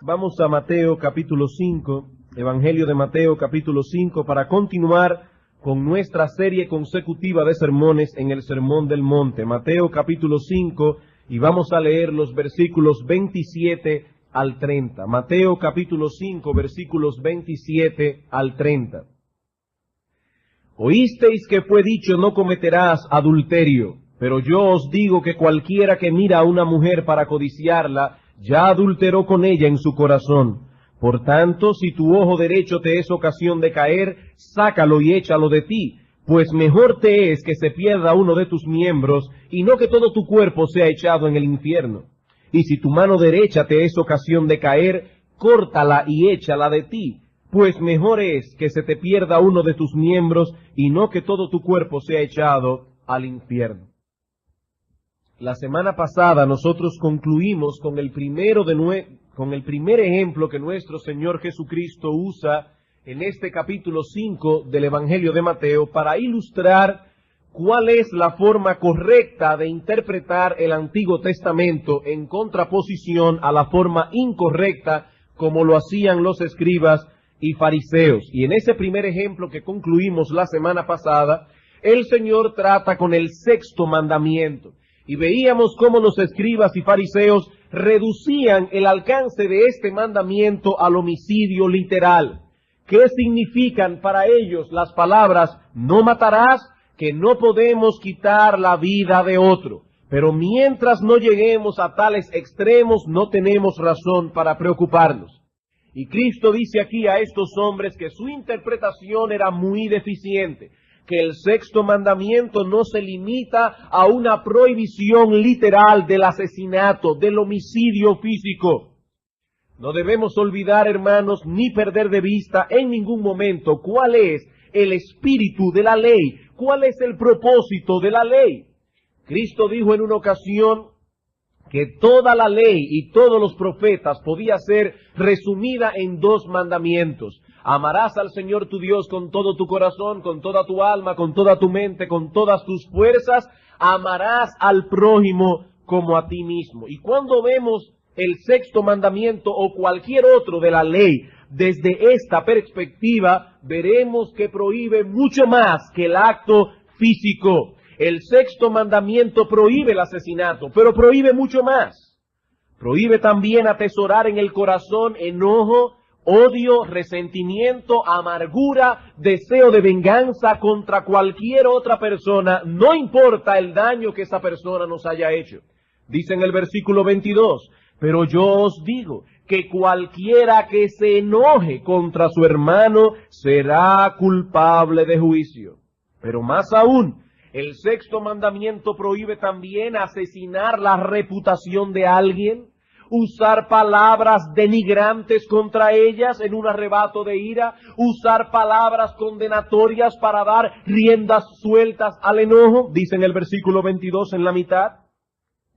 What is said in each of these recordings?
Vamos a Mateo capítulo 5, Evangelio de Mateo capítulo 5, para continuar con nuestra serie consecutiva de sermones en el Sermón del Monte. Mateo capítulo 5, y vamos a leer los versículos 27 al 30. Mateo capítulo 5, versículos 27 al 30. Oísteis que fue dicho, no cometerás adulterio, pero yo os digo que cualquiera que mira a una mujer para codiciarla, ya adulteró con ella en su corazón. Por tanto, si tu ojo derecho te es ocasión de caer, sácalo y échalo de ti, pues mejor te es que se pierda uno de tus miembros, y no que todo tu cuerpo sea echado en el infierno. Y si tu mano derecha te es ocasión de caer, córtala y échala de ti, pues mejor es que se te pierda uno de tus miembros, y no que todo tu cuerpo sea echado al infierno. La semana pasada nosotros concluimos con el primer ejemplo que nuestro Señor Jesucristo usa en este capítulo 5 del Evangelio de Mateo para ilustrar cuál es la forma correcta de interpretar el Antiguo Testamento en contraposición a la forma incorrecta como lo hacían los escribas y fariseos. Y en ese primer ejemplo que concluimos la semana pasada, el Señor trata con el sexto mandamiento. Y veíamos cómo los escribas y fariseos reducían el alcance de este mandamiento al homicidio literal. ¿Qué significan para ellos las palabras no matarás? Que no podemos quitar la vida de otro. Pero mientras no lleguemos a tales extremos, no tenemos razón para preocuparnos. Y Cristo dice aquí a estos hombres que su interpretación era muy deficiente, que el sexto mandamiento no se limita a una prohibición literal del asesinato, del homicidio físico. No debemos olvidar, hermanos, ni perder de vista en ningún momento cuál es el espíritu de la ley, cuál es el propósito de la ley. Cristo dijo en una ocasión que toda la ley y todos los profetas podía ser resumida en dos mandamientos. Amarás al Señor tu Dios con todo tu corazón, con toda tu alma, con toda tu mente, con todas tus fuerzas. Amarás al prójimo como a ti mismo. Y cuando vemos el sexto mandamiento o cualquier otro de la ley desde esta perspectiva, veremos que prohíbe mucho más que el acto físico. El sexto mandamiento prohíbe el asesinato, pero prohíbe mucho más. Prohíbe también atesorar en el corazón enojo, odio, resentimiento, amargura, deseo de venganza contra cualquier otra persona, no importa el daño que esa persona nos haya hecho. Dice en el versículo 22, pero yo os digo que cualquiera que se enoje contra su hermano será culpable de juicio. Pero más aún, el sexto mandamiento prohíbe también asesinar la reputación de alguien, usar palabras denigrantes contra ellas en un arrebato de ira, usar palabras condenatorias para dar riendas sueltas al enojo, dice en el versículo 22 en la mitad.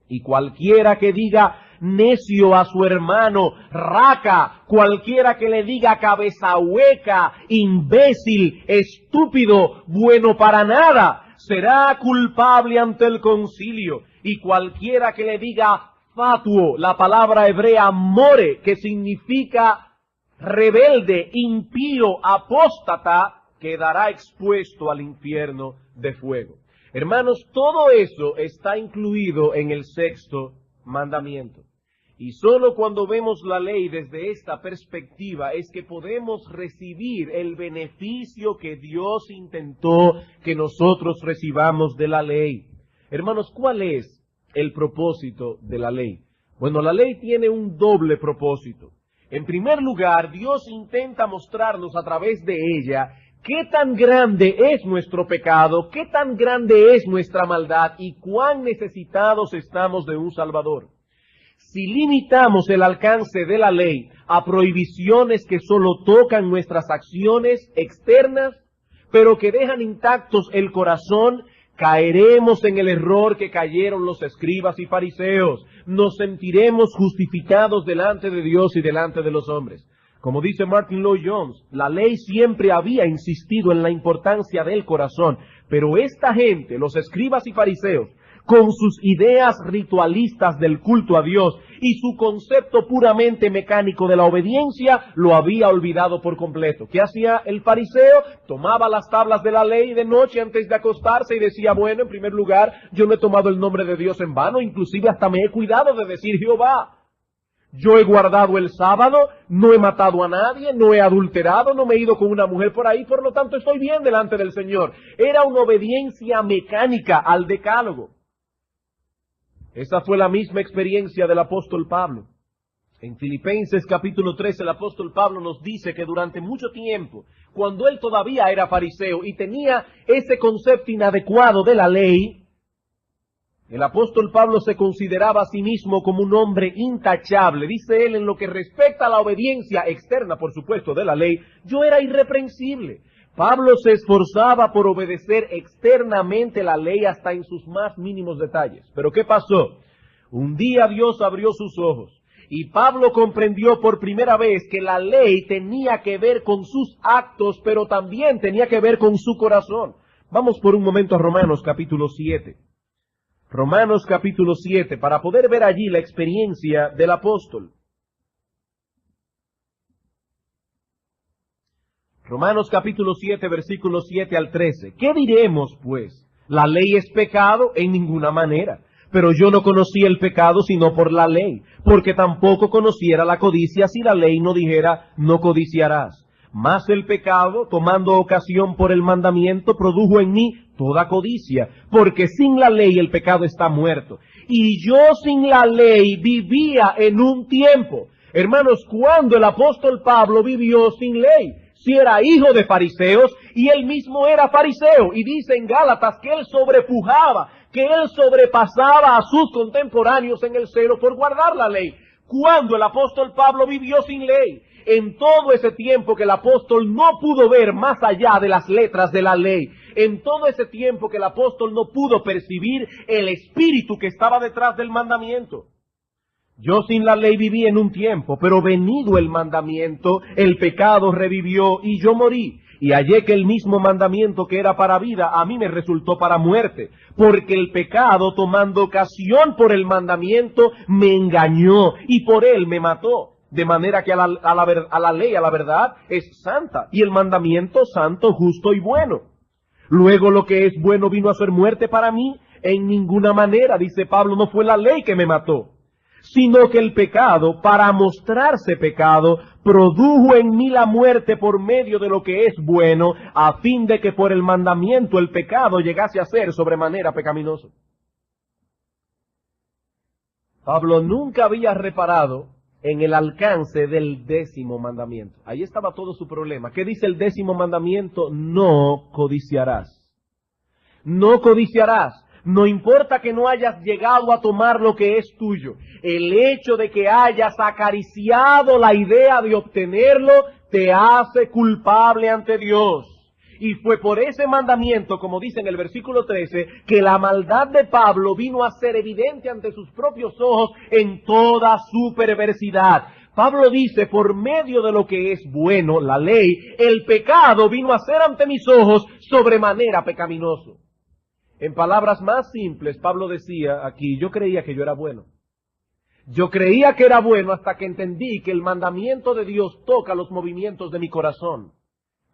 Y cualquiera que diga necio a su hermano, raca, cualquiera que le diga cabeza hueca, imbécil, estúpido, bueno para nada, será culpable ante el concilio. Y cualquiera que le diga fatuo, la palabra hebrea more, que significa rebelde, impío, apóstata, quedará expuesto al infierno de fuego. Hermanos, todo eso está incluido en el sexto mandamiento. Y solo cuando vemos la ley desde esta perspectiva es que podemos recibir el beneficio que Dios intentó que nosotros recibamos de la ley. Hermanos, ¿cuál es el propósito de la ley? Bueno, la ley tiene un doble propósito. En primer lugar, Dios intenta mostrarnos a través de ella qué tan grande es nuestro pecado, qué tan grande es nuestra maldad y cuán necesitados estamos de un Salvador. Si limitamos el alcance de la ley a prohibiciones que solo tocan nuestras acciones externas, pero que dejan intactos el corazón, caeremos en el error que cayeron los escribas y fariseos. Nos sentiremos justificados delante de Dios y delante de los hombres. Como dice Martin Lloyd-Jones, la ley siempre había insistido en la importancia del corazón, pero esta gente, los escribas y fariseos, con sus ideas ritualistas del culto a Dios y su concepto puramente mecánico de la obediencia, lo había olvidado por completo. ¿Qué hacía el fariseo? Tomaba las tablas de la ley de noche antes de acostarse y decía, bueno, en primer lugar, yo no he tomado el nombre de Dios en vano, inclusive hasta me he cuidado de decir Jehová. Yo he guardado el sábado, no he matado a nadie, no he adulterado, no me he ido con una mujer por ahí, por lo tanto estoy bien delante del Señor. Era una obediencia mecánica al decálogo. Esa fue la misma experiencia del apóstol Pablo. En Filipenses capítulo 3 el apóstol Pablo nos dice que durante mucho tiempo, cuando él todavía era fariseo y tenía ese concepto inadecuado de la ley, el apóstol Pablo se consideraba a sí mismo como un hombre intachable. Dice él, en lo que respecta a la obediencia externa, por supuesto, de la ley, yo era irreprensible. Pablo se esforzaba por obedecer externamente la ley hasta en sus más mínimos detalles. Pero ¿qué pasó? Un día Dios abrió sus ojos y Pablo comprendió por primera vez que la ley tenía que ver con sus actos, pero también tenía que ver con su corazón. Vamos por un momento a Romanos capítulo 7. Romanos capítulo 7, para poder ver allí la experiencia del apóstol. Romanos capítulo 7, versículos 7 al 13. ¿Qué diremos, pues? ¿La ley es pecado? En ninguna manera. Pero yo no conocí el pecado sino por la ley, porque tampoco conociera la codicia si la ley no dijera, no codiciarás. Mas el pecado, tomando ocasión por el mandamiento, produjo en mí toda codicia, porque sin la ley el pecado está muerto. Y yo sin la ley vivía en un tiempo. Hermanos, ¿cuándo el apóstol Pablo vivió sin ley? Si era hijo de fariseos, y él mismo era fariseo, y dice en Gálatas que él sobrepujaba, que él sobrepasaba a sus contemporáneos en el celo por guardar la ley. ¿Cuándo el apóstol Pablo vivió sin ley? En todo ese tiempo que el apóstol no pudo ver más allá de las letras de la ley, en todo ese tiempo que el apóstol no pudo percibir el espíritu que estaba detrás del mandamiento. Yo sin la ley viví en un tiempo, pero venido el mandamiento, el pecado revivió y yo morí. Y hallé que el mismo mandamiento que era para vida, a mí me resultó para muerte, porque el pecado, tomando ocasión por el mandamiento, me engañó y por él me mató. De manera que a la ley, a la verdad, es santa, y el mandamiento santo, justo y bueno. Luego lo que es bueno vino a ser muerte para mí. En ninguna manera, dice Pablo, no fue la ley que me mató, sino que el pecado, para mostrarse pecado, produjo en mí la muerte por medio de lo que es bueno, a fin de que por el mandamiento el pecado llegase a ser sobremanera pecaminoso. Pablo nunca había reparado en el alcance del 10º mandamiento. Ahí estaba todo su problema. ¿Qué dice el 10º mandamiento? No codiciarás. No codiciarás. No importa que no hayas llegado a tomar lo que es tuyo. El hecho de que hayas acariciado la idea de obtenerlo te hace culpable ante Dios. Y fue por ese mandamiento, como dice en el versículo 13, que la maldad de Pablo vino a ser evidente ante sus propios ojos en toda su perversidad. Pablo dice, por medio de lo que es bueno, la ley, el pecado vino a ser ante mis ojos sobremanera pecaminoso. En palabras más simples, Pablo decía aquí, yo creía que yo era bueno. Yo creía que era bueno hasta que entendí que el mandamiento de Dios toca los movimientos de mi corazón.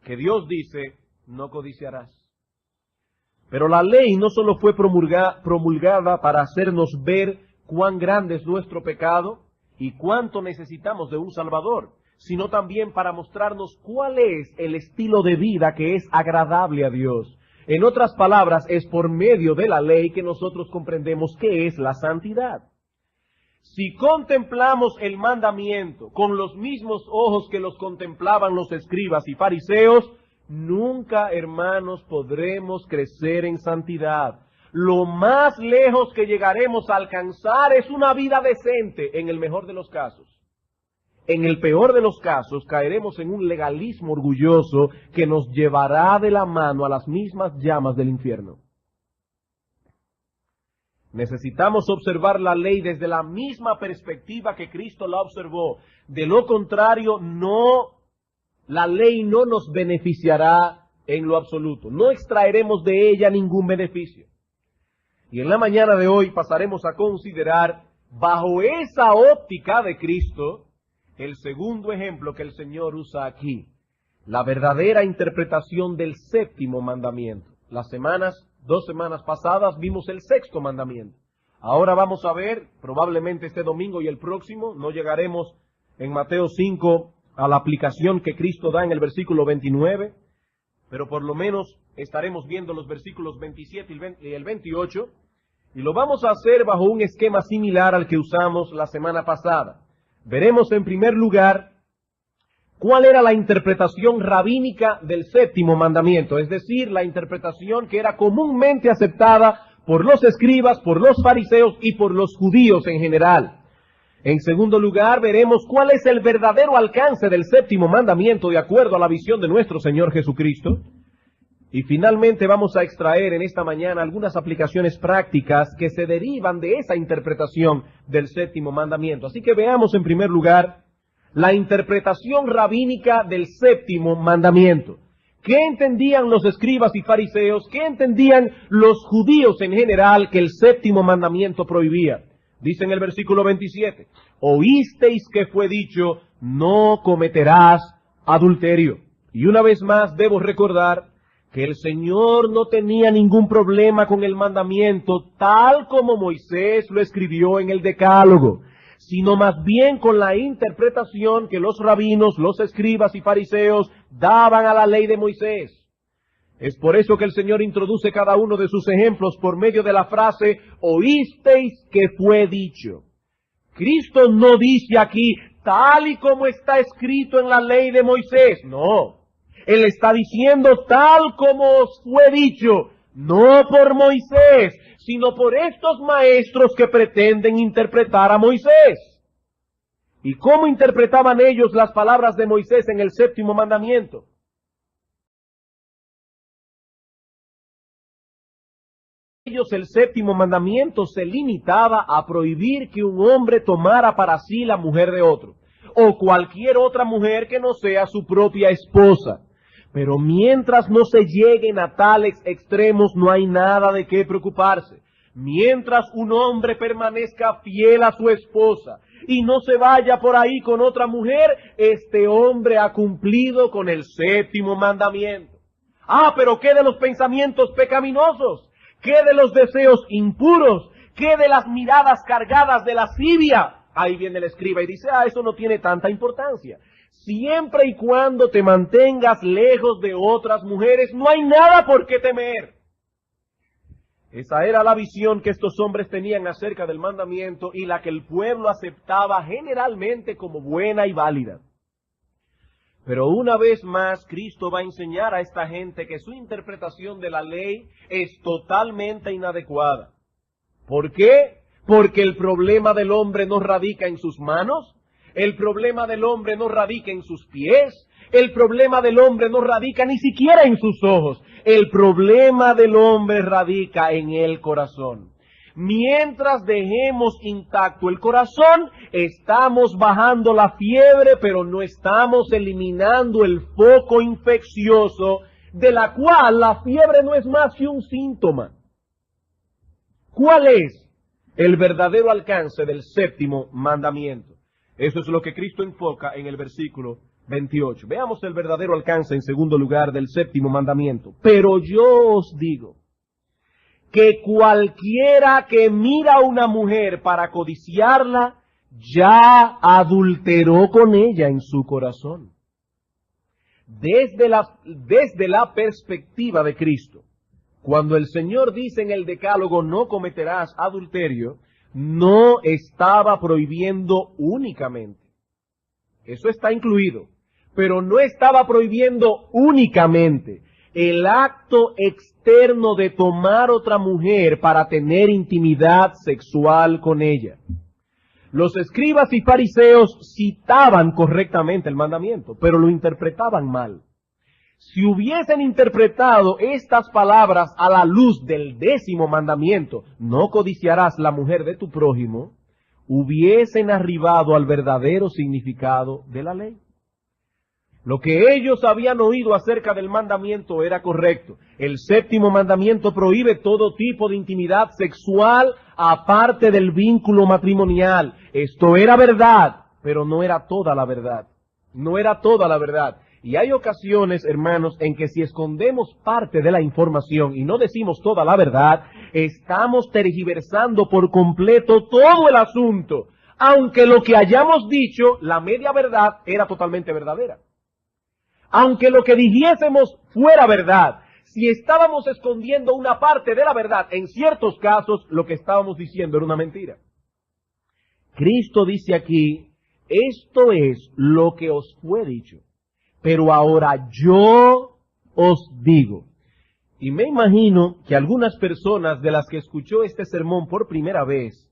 Que Dios dice, no codiciarás. Pero la ley no solo fue promulgada para hacernos ver cuán grande es nuestro pecado y cuánto necesitamos de un Salvador, sino también para mostrarnos cuál es el estilo de vida que es agradable a Dios. En otras palabras, es por medio de la ley que nosotros comprendemos qué es la santidad. Si contemplamos el mandamiento con los mismos ojos que los contemplaban los escribas y fariseos, nunca, hermanos, podremos crecer en santidad. Lo más lejos que llegaremos a alcanzar es una vida decente, en el mejor de los casos. En el peor de los casos, caeremos en un legalismo orgulloso que nos llevará de la mano a las mismas llamas del infierno. Necesitamos observar la ley desde la misma perspectiva que Cristo la observó. De lo contrario, la ley no nos beneficiará en lo absoluto. No extraeremos de ella ningún beneficio. Y en la mañana de hoy pasaremos a considerar, bajo esa óptica de Cristo, el segundo ejemplo que el Señor usa aquí, la verdadera interpretación del séptimo mandamiento. Las 2 semanas pasadas vimos el sexto mandamiento. Ahora vamos a ver, probablemente este domingo y el próximo, no llegaremos en Mateo 5 a la aplicación que Cristo da en el versículo 29, pero por lo menos estaremos viendo los versículos 27 y el 28, y lo vamos a hacer bajo un esquema similar al que usamos la semana pasada. Veremos en primer lugar cuál era la interpretación rabínica del séptimo mandamiento, es decir, la interpretación que era comúnmente aceptada por los escribas, por los fariseos y por los judíos en general. En segundo lugar, veremos cuál es el verdadero alcance del séptimo mandamiento de acuerdo a la visión de nuestro Señor Jesucristo. Y finalmente vamos a extraer en esta mañana algunas aplicaciones prácticas que se derivan de esa interpretación del séptimo mandamiento. Así que veamos en primer lugar la interpretación rabínica del séptimo mandamiento. ¿Qué entendían los escribas y fariseos? ¿Qué entendían los judíos en general que el séptimo mandamiento prohibía? Dice en el versículo 27, oísteis que fue dicho, no cometerás adulterio. Y una vez más debo recordar que el Señor no tenía ningún problema con el mandamiento tal como Moisés lo escribió en el Decálogo, sino más bien con la interpretación que los rabinos, los escribas y fariseos daban a la ley de Moisés. Es por eso que el Señor introduce cada uno de sus ejemplos por medio de la frase, oísteis que fue dicho. Cristo no dice aquí, tal y como está escrito en la ley de Moisés. No. Él está diciendo tal como os fue dicho, no por Moisés, sino por estos maestros que pretenden interpretar a Moisés. ¿Y cómo interpretaban ellos las palabras de Moisés en el séptimo mandamiento? Ellos el séptimo mandamiento se limitaba a prohibir que un hombre tomara para sí la mujer de otro, o cualquier otra mujer que no sea su propia esposa. Pero mientras no se lleguen a tales extremos, no hay nada de qué preocuparse. Mientras un hombre permanezca fiel a su esposa y no se vaya por ahí con otra mujer, este hombre ha cumplido con el séptimo mandamiento. Ah, pero ¿qué de los pensamientos pecaminosos? ¿Qué de los deseos impuros? ¿Qué de las miradas cargadas de lascivia? Ahí viene el escriba y dice, eso no tiene tanta importancia. Siempre y cuando te mantengas lejos de otras mujeres, no hay nada por qué temer. Esa era la visión que estos hombres tenían acerca del mandamiento y la que el pueblo aceptaba generalmente como buena y válida. Pero una vez más, Cristo va a enseñar a esta gente que su interpretación de la ley es totalmente inadecuada. ¿Por qué? Porque el problema del hombre no radica en sus manos, el problema del hombre no radica en sus pies, el problema del hombre no radica ni siquiera en sus ojos, el problema del hombre radica en el corazón. Mientras dejemos intacto el corazón, estamos bajando la fiebre, pero no estamos eliminando el foco infeccioso, de la cual la fiebre no es más que un síntoma. ¿Cuál es el verdadero alcance del séptimo mandamiento? Eso es lo que Cristo enfoca en el versículo 28. Veamos el verdadero alcance en segundo lugar del séptimo mandamiento. Pero yo os digo que cualquiera que mira a una mujer para codiciarla, ya adulteró con ella en su corazón. Desde la perspectiva de Cristo, cuando el Señor dice en el Decálogo, no cometerás adulterio, no estaba prohibiendo únicamente. Eso está incluido, pero no estaba prohibiendo únicamente el acto externo de tomar otra mujer para tener intimidad sexual con ella. Los escribas y fariseos citaban correctamente el mandamiento, pero lo interpretaban mal. Si hubiesen interpretado estas palabras a la luz del 10º mandamiento, no codiciarás la mujer de tu prójimo, hubiesen arribado al verdadero significado de la ley. Lo que ellos habían oído acerca del mandamiento era correcto. El séptimo mandamiento prohíbe todo tipo de intimidad sexual aparte del vínculo matrimonial. Esto era verdad, pero no era toda la verdad. No era toda la verdad. Y hay ocasiones, hermanos, en que si escondemos parte de la información y no decimos toda la verdad, estamos tergiversando por completo todo el asunto, aunque lo que hayamos dicho, la media verdad, era totalmente verdadera. Aunque lo que dijésemos fuera verdad, si estábamos escondiendo una parte de la verdad, en ciertos casos, lo que estábamos diciendo era una mentira. Cristo dice aquí, esto es lo que os fue dicho, pero ahora yo os digo. Y me imagino que algunas personas de las que escuchó este sermón por primera vez,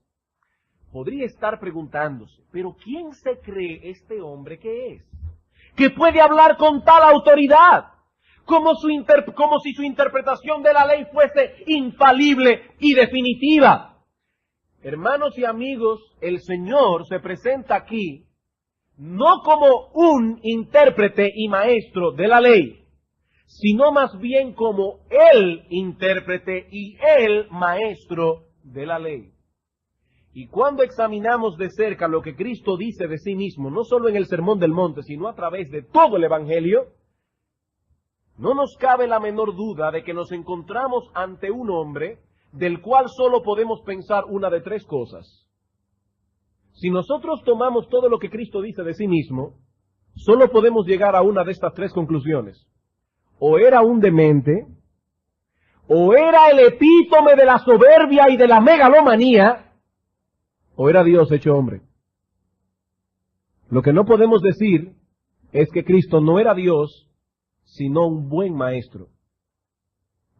podría estar preguntándose, pero ¿quién se cree este hombre que es? Que puede hablar con tal autoridad, como si su interpretación de la ley fuese infalible y definitiva. Hermanos y amigos, el Señor se presenta aquí no como un intérprete y maestro de la ley, sino más bien como el intérprete y el maestro de la ley. Y cuando examinamos de cerca lo que Cristo dice de sí mismo, no solo en el Sermón del Monte, sino a través de todo el Evangelio, no nos cabe la menor duda de que nos encontramos ante un hombre del cual solo podemos pensar una de tres cosas. Si nosotros tomamos todo lo que Cristo dice de sí mismo, solo podemos llegar a una de estas tres conclusiones. O era un demente, o era el epítome de la soberbia y de la megalomanía, o era Dios hecho hombre. Lo que no podemos decir es que Cristo no era Dios, sino un buen maestro.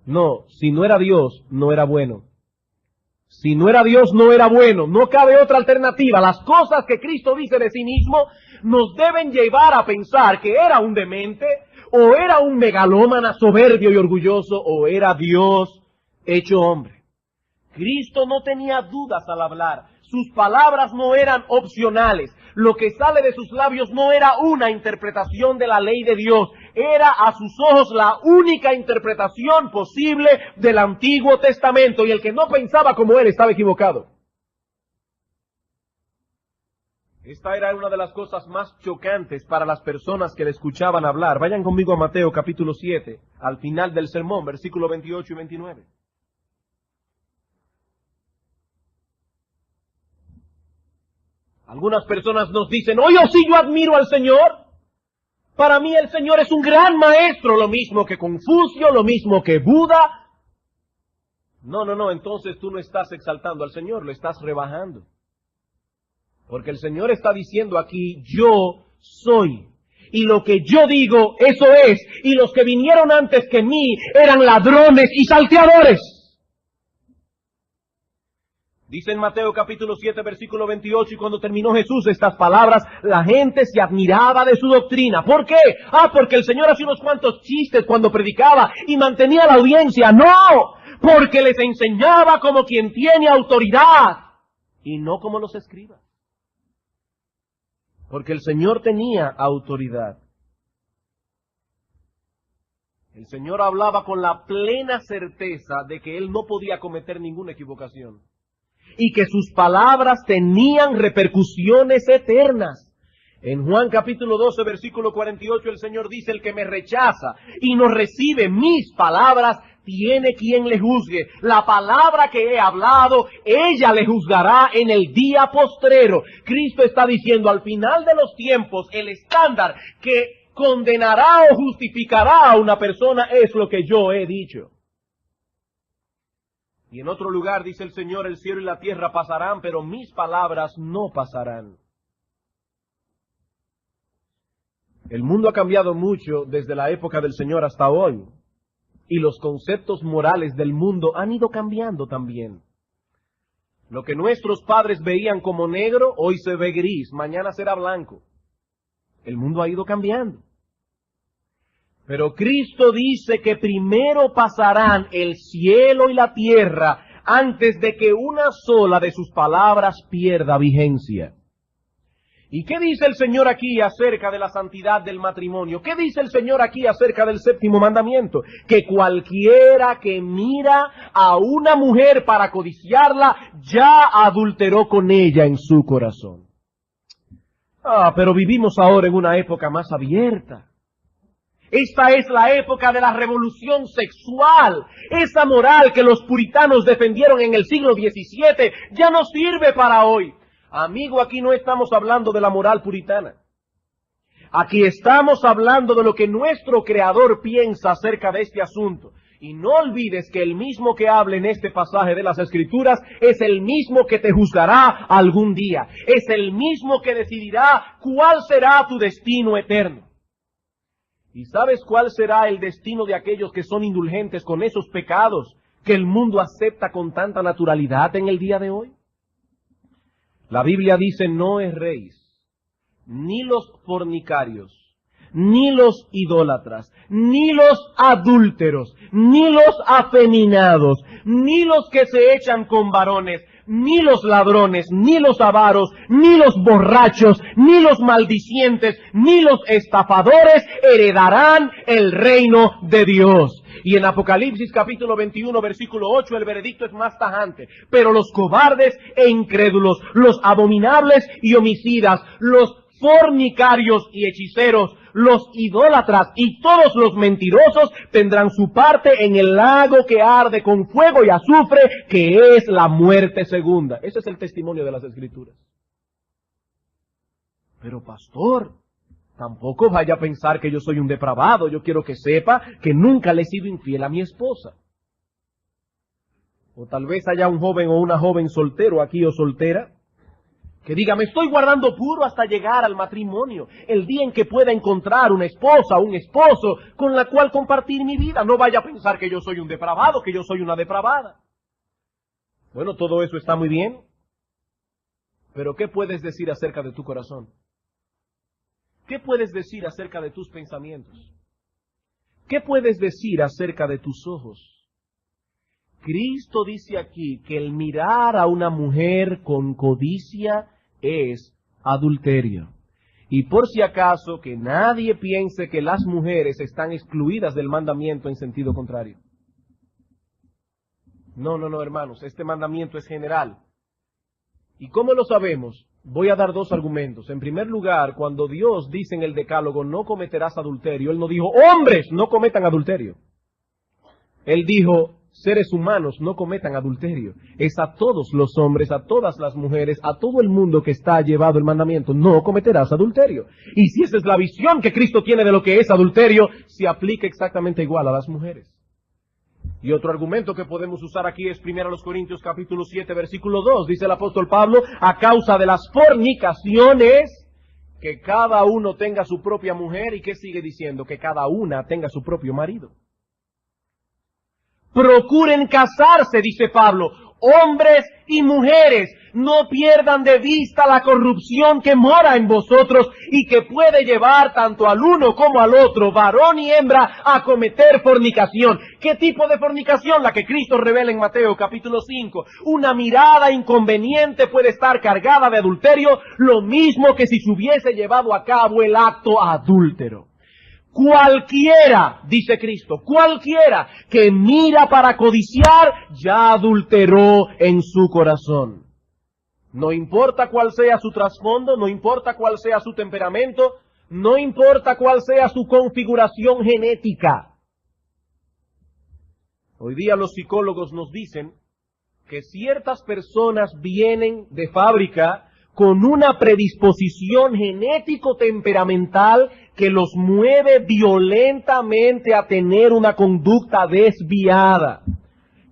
No, si no era Dios, no era bueno. Si no era Dios, no era bueno. No cabe otra alternativa. Las cosas que Cristo dice de sí mismo nos deben llevar a pensar que era un demente, o era un megalómana soberbio y orgulloso, o era Dios hecho hombre. Cristo no tenía dudas al hablar. Sus palabras no eran opcionales. Lo que sale de sus labios no era una interpretación de la ley de Dios. Era a sus ojos la única interpretación posible del Antiguo Testamento. Y el que no pensaba como él estaba equivocado. Esta era una de las cosas más chocantes para las personas que le escuchaban hablar. Vayan conmigo a Mateo capítulo 7, al final del sermón, versículos 28 y 29. Algunas personas nos dicen, oye, sí, yo admiro al Señor. Para mí el Señor es un gran maestro, lo mismo que Confucio, lo mismo que Buda. No, entonces tú no estás exaltando al Señor, lo estás rebajando. Porque el Señor está diciendo aquí, yo soy. Y lo que yo digo, eso es. Y los que vinieron antes que mí eran ladrones y salteadores. Dice en Mateo capítulo 7, versículo 28, y cuando terminó Jesús estas palabras, la gente se admiraba de su doctrina. ¿Por qué? Porque el Señor hacía unos cuantos chistes cuando predicaba y mantenía la audiencia. No, porque les enseñaba como quien tiene autoridad y no como los escribas. Porque el Señor tenía autoridad. El Señor hablaba con la plena certeza de que Él no podía cometer ninguna equivocación. Y que sus palabras tenían repercusiones eternas. En Juan capítulo 12, versículo 48, el Señor dice, el que me rechaza y no recibe mis palabras, tiene quien le juzgue. La palabra que he hablado, ella le juzgará en el día postrero. Cristo está diciendo, al final de los tiempos, el estándar que condenará o justificará a una persona es lo que yo he dicho. Y en otro lugar dice el Señor, el cielo y la tierra pasarán, pero mis palabras no pasarán. El mundo ha cambiado mucho desde la época del Señor hasta hoy. Y los conceptos morales del mundo han ido cambiando también. Lo que nuestros padres veían como negro, hoy se ve gris, mañana será blanco. El mundo ha ido cambiando. Pero Cristo dice que primero pasarán el cielo y la tierra antes de que una sola de sus palabras pierda vigencia. ¿Y qué dice el Señor aquí acerca de la santidad del matrimonio? ¿Qué dice el Señor aquí acerca del séptimo mandamiento? Que cualquiera que mira a una mujer para codiciarla, ya adulteró con ella en su corazón. Pero vivimos ahora en una época más abierta. Esta es la época de la revolución sexual. Esa moral que los puritanos defendieron en el siglo XVII ya no sirve para hoy. Amigo, aquí no estamos hablando de la moral puritana. Aquí estamos hablando de lo que nuestro Creador piensa acerca de este asunto. Y no olvides que el mismo que habla en este pasaje de las Escrituras es el mismo que te juzgará algún día. Es el mismo que decidirá cuál será tu destino eterno. ¿Y sabes cuál será el destino de aquellos que son indulgentes con esos pecados que el mundo acepta con tanta naturalidad en el día de hoy? La Biblia dice: no erréis, ni los fornicarios, ni los idólatras, ni los adúlteros, ni los afeminados, ni los que se echan con varones, ni los ladrones, ni los avaros, ni los borrachos, ni los maldicientes, ni los estafadores heredarán el reino de Dios. Y en Apocalipsis capítulo 21, versículo 8, el veredicto es más tajante. Pero los cobardes e incrédulos, los abominables y homicidas, los fornicarios y hechiceros, los idólatras y todos los mentirosos tendrán su parte en el lago que arde con fuego y azufre, que es la muerte segunda. Ese es el testimonio de las Escrituras. Pero pastor, tampoco vaya a pensar que yo soy un depravado. Yo quiero que sepa que nunca le he sido infiel a mi esposa. O tal vez haya un joven o una joven soltero aquí o soltera que diga: me estoy guardando puro hasta llegar al matrimonio, el día en que pueda encontrar una esposa o un esposo con la cual compartir mi vida. No vaya a pensar que yo soy un depravado, que yo soy una depravada. Bueno, todo eso está muy bien, pero ¿qué puedes decir acerca de tu corazón? ¿Qué puedes decir acerca de tus pensamientos? ¿Qué puedes decir acerca de tus ojos? Cristo dice aquí que el mirar a una mujer con codicia es adulterio. Y por si acaso, que nadie piense que las mujeres están excluidas del mandamiento en sentido contrario. No, hermanos, este mandamiento es general. ¿Y cómo lo sabemos? Voy a dar dos argumentos. En primer lugar, cuando Dios dice en el Decálogo: no cometerás adulterio, Él no dijo: hombres, no cometan adulterio. Él dijo: seres humanos, no cometan adulterio. Es a todos los hombres, a todas las mujeres, a todo el mundo que está llevado el mandamiento: no cometerás adulterio. Y si esa es la visión que Cristo tiene de lo que es adulterio, se aplica exactamente igual a las mujeres. Y otro argumento que podemos usar aquí es 1 Corintios capítulo 7, versículo 2. Dice el apóstol Pablo: a causa de las fornicaciones, que cada uno tenga su propia mujer. ¿Y qué sigue diciendo? Que cada una tenga su propio marido. Procuren casarse, dice Pablo, hombres y mujeres. No pierdan de vista la corrupción que mora en vosotros y que puede llevar tanto al uno como al otro, varón y hembra, a cometer fornicación. ¿Qué tipo de fornicación? La que Cristo revela en Mateo capítulo 5. Una mirada inconveniente puede estar cargada de adulterio, lo mismo que si se hubiese llevado a cabo el acto adúltero. Cualquiera, dice Cristo, cualquiera que mira para codiciar, ya adulteró en su corazón. No importa cuál sea su trasfondo, no importa cuál sea su temperamento, no importa cuál sea su configuración genética. Hoy día los psicólogos nos dicen que ciertas personas vienen de fábrica con una predisposición genético-temperamental que los mueve violentamente a tener una conducta desviada.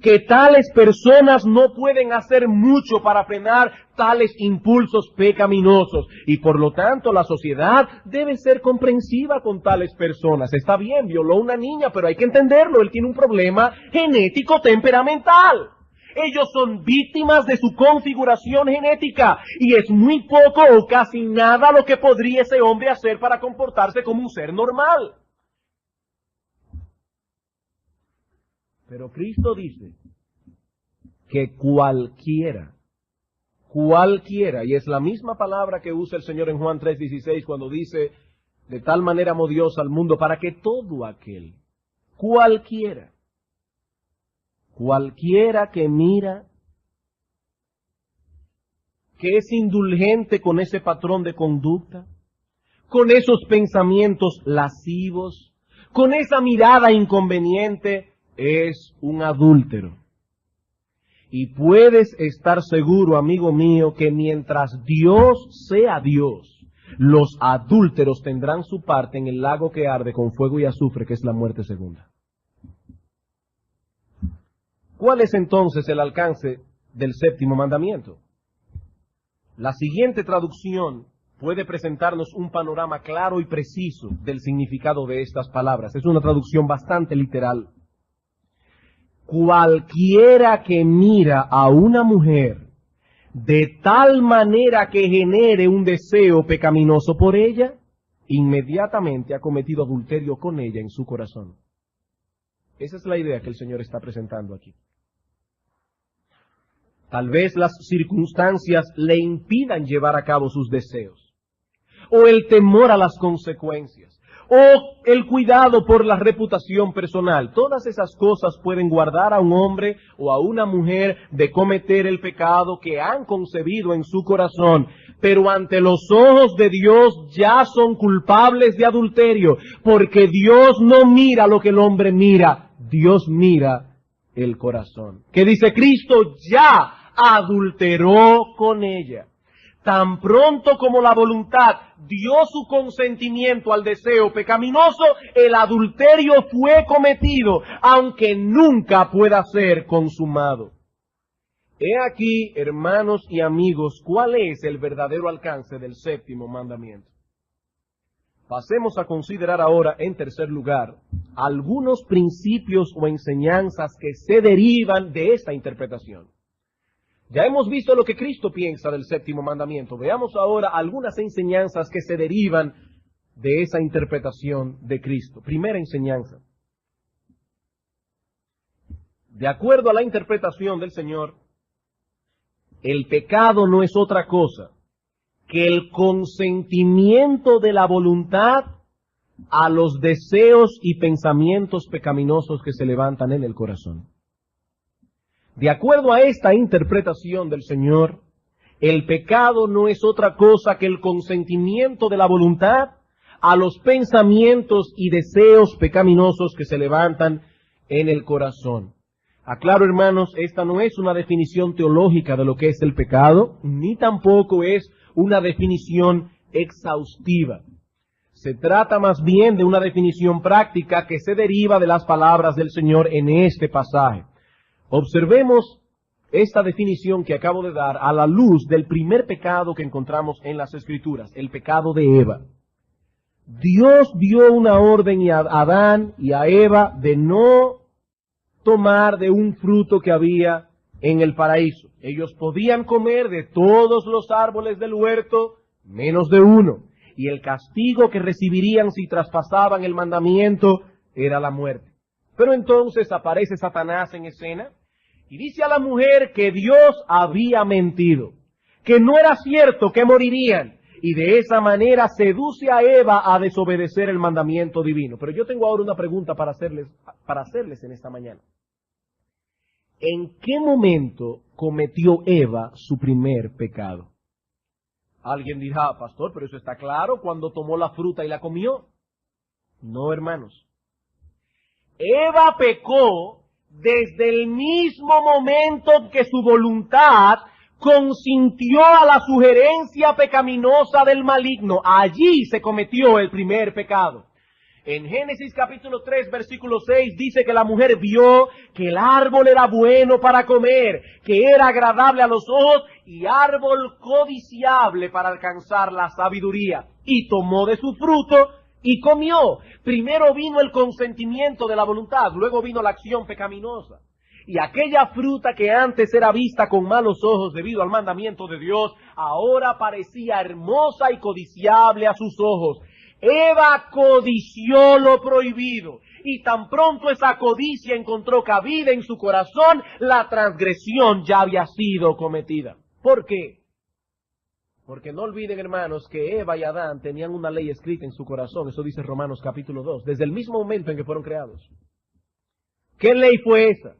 Que tales personas no pueden hacer mucho para frenar tales impulsos pecaminosos. Y por lo tanto la sociedad debe ser comprensiva con tales personas. Está bien, violó a una niña, pero hay que entenderlo, él tiene un problema genético-temperamental. Ellos son víctimas de su configuración genética y es muy poco o casi nada lo que podría ese hombre hacer para comportarse como un ser normal. Pero Cristo dice que cualquiera cualquiera, y es la misma palabra que usa el Señor en Juan 3:16 cuando dice, de tal manera amó Dios al mundo para que todo aquel, cualquiera que mira, que es indulgente con ese patrón de conducta, con esos pensamientos lascivos, con esa mirada inconveniente, es un adúltero. Y puedes estar seguro, amigo mío, que mientras Dios sea Dios, los adúlteros tendrán su parte en el lago que arde con fuego y azufre, que es la muerte segunda. ¿Cuál es entonces el alcance del séptimo mandamiento? La siguiente traducción puede presentarnos un panorama claro y preciso del significado de estas palabras. Es una traducción bastante literal. Cualquiera que mira a una mujer de tal manera que genere un deseo pecaminoso por ella, inmediatamente ha cometido adulterio con ella en su corazón. Esa es la idea que el Señor está presentando aquí. Tal vez las circunstancias le impidan llevar a cabo sus deseos, o el temor a las consecuencias, o el cuidado por la reputación personal. Todas esas cosas pueden guardar a un hombre o a una mujer de cometer el pecado que han concebido en su corazón, pero ante los ojos de Dios ya son culpables de adulterio, porque Dios no mira lo que el hombre mira, Dios mira el corazón. ¿Qué dice Cristo? Ya adulteró con ella. Tan pronto como la voluntad dio su consentimiento al deseo pecaminoso, el adulterio fue cometido, aunque nunca pueda ser consumado. He aquí, hermanos y amigos, cuál es el verdadero alcance del séptimo mandamiento. Pasemos a considerar ahora, en tercer lugar, algunos principios o enseñanzas que se derivan de esta interpretación. Ya hemos visto lo que Cristo piensa del séptimo mandamiento. Veamos ahora algunas enseñanzas que se derivan de esa interpretación de Cristo. Primera enseñanza. De acuerdo a la interpretación del Señor, el pecado no es otra cosa que el consentimiento de la voluntad a los deseos y pensamientos pecaminosos que se levantan en el corazón. De acuerdo a esta interpretación del Señor, el pecado no es otra cosa que el consentimiento de la voluntad a los pensamientos y deseos pecaminosos que se levantan en el corazón. Aclaro, hermanos, esta no es una definición teológica de lo que es el pecado, ni tampoco es una definición exhaustiva. Se trata más bien de una definición práctica que se deriva de las palabras del Señor en este pasaje. Observemos esta definición que acabo de dar a la luz del primer pecado que encontramos en las Escrituras, el pecado de Eva. Dios dio una orden a Adán y a Eva de no tomar de un fruto que había en el paraíso. Ellos podían comer de todos los árboles del huerto, menos de uno. Y el castigo que recibirían si traspasaban el mandamiento era la muerte. Pero entonces aparece Satanás en escena y dice a la mujer que Dios había mentido, que no era cierto que morirían, y de esa manera seduce a Eva a desobedecer el mandamiento divino. Pero yo tengo ahora una pregunta para hacerles en esta mañana. ¿En qué momento cometió Eva su primer pecado? Alguien dirá, pastor, pero eso está claro, cuando tomó la fruta y la comió. No, hermanos. Eva pecó desde el mismo momento que su voluntad consintió a la sugerencia pecaminosa del maligno. Allí se cometió el primer pecado. En Génesis capítulo 3, versículo 6, dice que la mujer vio que el árbol era bueno para comer, que era agradable a los ojos y árbol codiciable para alcanzar la sabiduría. Y tomó de su fruto y comió. Primero vino el consentimiento de la voluntad, luego vino la acción pecaminosa. Y aquella fruta que antes era vista con malos ojos debido al mandamiento de Dios, ahora parecía hermosa y codiciable a sus ojos. Eva codició lo prohibido, y tan pronto esa codicia encontró cabida en su corazón, la transgresión ya había sido cometida. ¿Por qué? Porque no olviden, hermanos, que Eva y Adán tenían una ley escrita en su corazón. Eso dice Romanos capítulo 2, desde el mismo momento en que fueron creados. ¿Qué ley fue esa?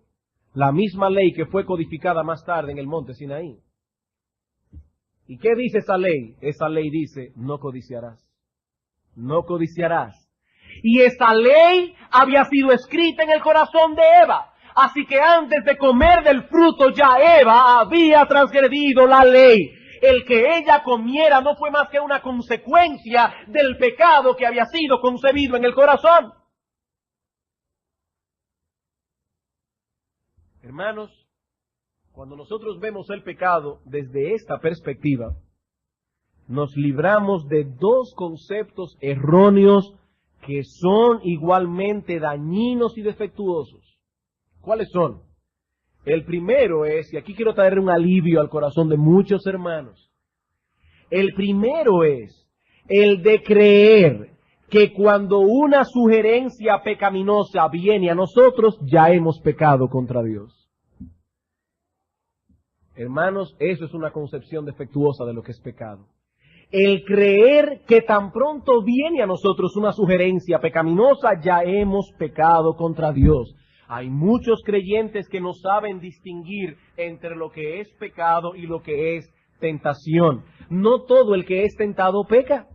La misma ley que fue codificada más tarde en el monte Sinaí. ¿Y qué dice esa ley? Esa ley dice, no codiciarás. No codiciarás. Y esa ley había sido escrita en el corazón de Eva. Así que antes de comer del fruto ya Eva había transgredido la ley. El que ella comiera no fue más que una consecuencia del pecado que había sido concebido en el corazón. Hermanos, cuando nosotros vemos el pecado desde esta perspectiva, nos libramos de dos conceptos erróneos que son igualmente dañinos y defectuosos. ¿Cuáles son? El primero es, y aquí quiero traer un alivio al corazón de muchos hermanos, el primero es el de creer que cuando una sugerencia pecaminosa viene a nosotros, ya hemos pecado contra Dios. Hermanos, eso es una concepción defectuosa de lo que es pecado. El creer que tan pronto viene a nosotros una sugerencia pecaminosa, ya hemos pecado contra Dios. Hay muchos creyentes que no saben distinguir entre lo que es pecado y lo que es tentación. No todo el que es tentado peca.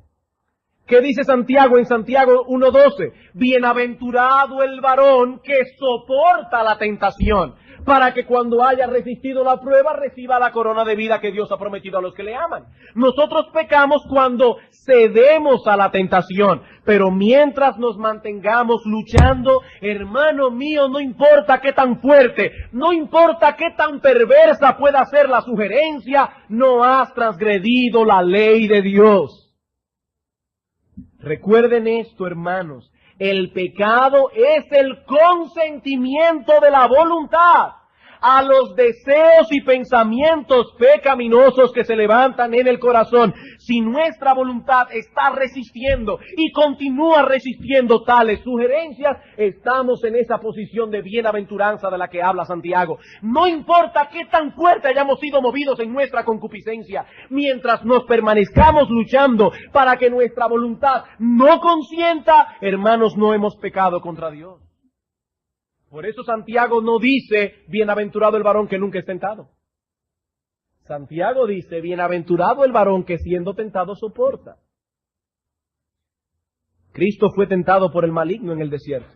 ¿Qué dice Santiago en Santiago 1:12? Bienaventurado el varón que soporta la tentación, para que cuando haya resistido la prueba reciba la corona de vida que Dios ha prometido a los que le aman. Nosotros pecamos cuando cedemos a la tentación, pero mientras nos mantengamos luchando, hermano mío, no importa qué tan fuerte, no importa qué tan perversa pueda ser la sugerencia, no has transgredido la ley de Dios. Recuerden esto, hermanos, el pecado es el consentimiento de la voluntad a los deseos y pensamientos pecaminosos que se levantan en el corazón. Si nuestra voluntad está resistiendo y continúa resistiendo tales sugerencias, estamos en esa posición de bienaventuranza de la que habla Santiago. No importa qué tan fuerte hayamos sido movidos en nuestra concupiscencia, mientras nos permanezcamos luchando para que nuestra voluntad no consienta, hermanos, no hemos pecado contra Dios. Por eso Santiago no dice, bienaventurado el varón que nunca es tentado. Santiago dice, bienaventurado el varón que siendo tentado soporta. Cristo fue tentado por el maligno en el desierto.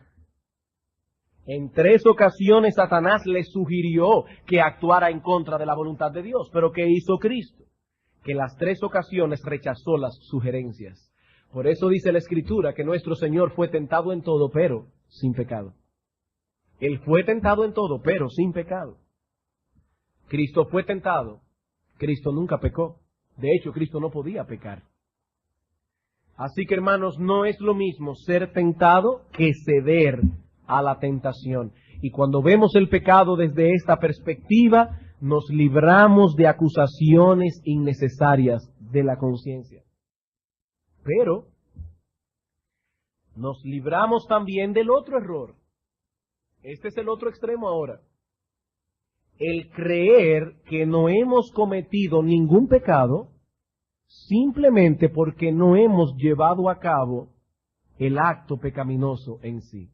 En 3 ocasiones Satanás le sugirió que actuara en contra de la voluntad de Dios. Pero ¿qué hizo Cristo? Que en las 3 ocasiones rechazó las sugerencias. Por eso dice la Escritura que nuestro Señor fue tentado en todo, pero sin pecado. Él fue tentado en todo, pero sin pecado. Cristo fue tentado. Cristo nunca pecó. De hecho, Cristo no podía pecar. Así que, hermanos, no es lo mismo ser tentado que ceder a la tentación. Y cuando vemos el pecado desde esta perspectiva, nos libramos de acusaciones innecesarias de la conciencia. Pero nos libramos también del otro error. Este es el otro extremo ahora. El creer que no hemos cometido ningún pecado simplemente porque no hemos llevado a cabo el acto pecaminoso en sí.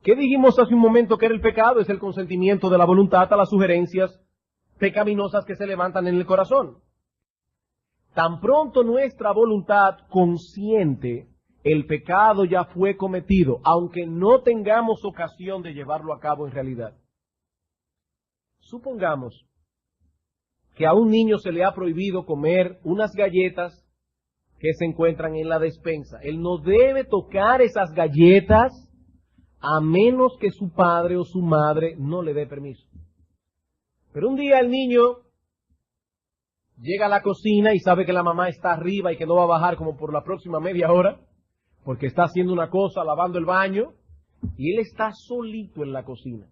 ¿Qué dijimos hace un momento que era el pecado? Es el consentimiento de la voluntad a las sugerencias pecaminosas que se levantan en el corazón. Tan pronto nuestra voluntad consiente, el pecado ya fue cometido, aunque no tengamos ocasión de llevarlo a cabo en realidad. Supongamos que a un niño se le ha prohibido comer unas galletas que se encuentran en la despensa. Él no debe tocar esas galletas a menos que su padre o su madre no le dé permiso. Pero un día el niño llega a la cocina y sabe que la mamá está arriba y que no va a bajar como por la próxima media hora, porque está haciendo una cosa, lavando el baño, y él está solito en la cocina.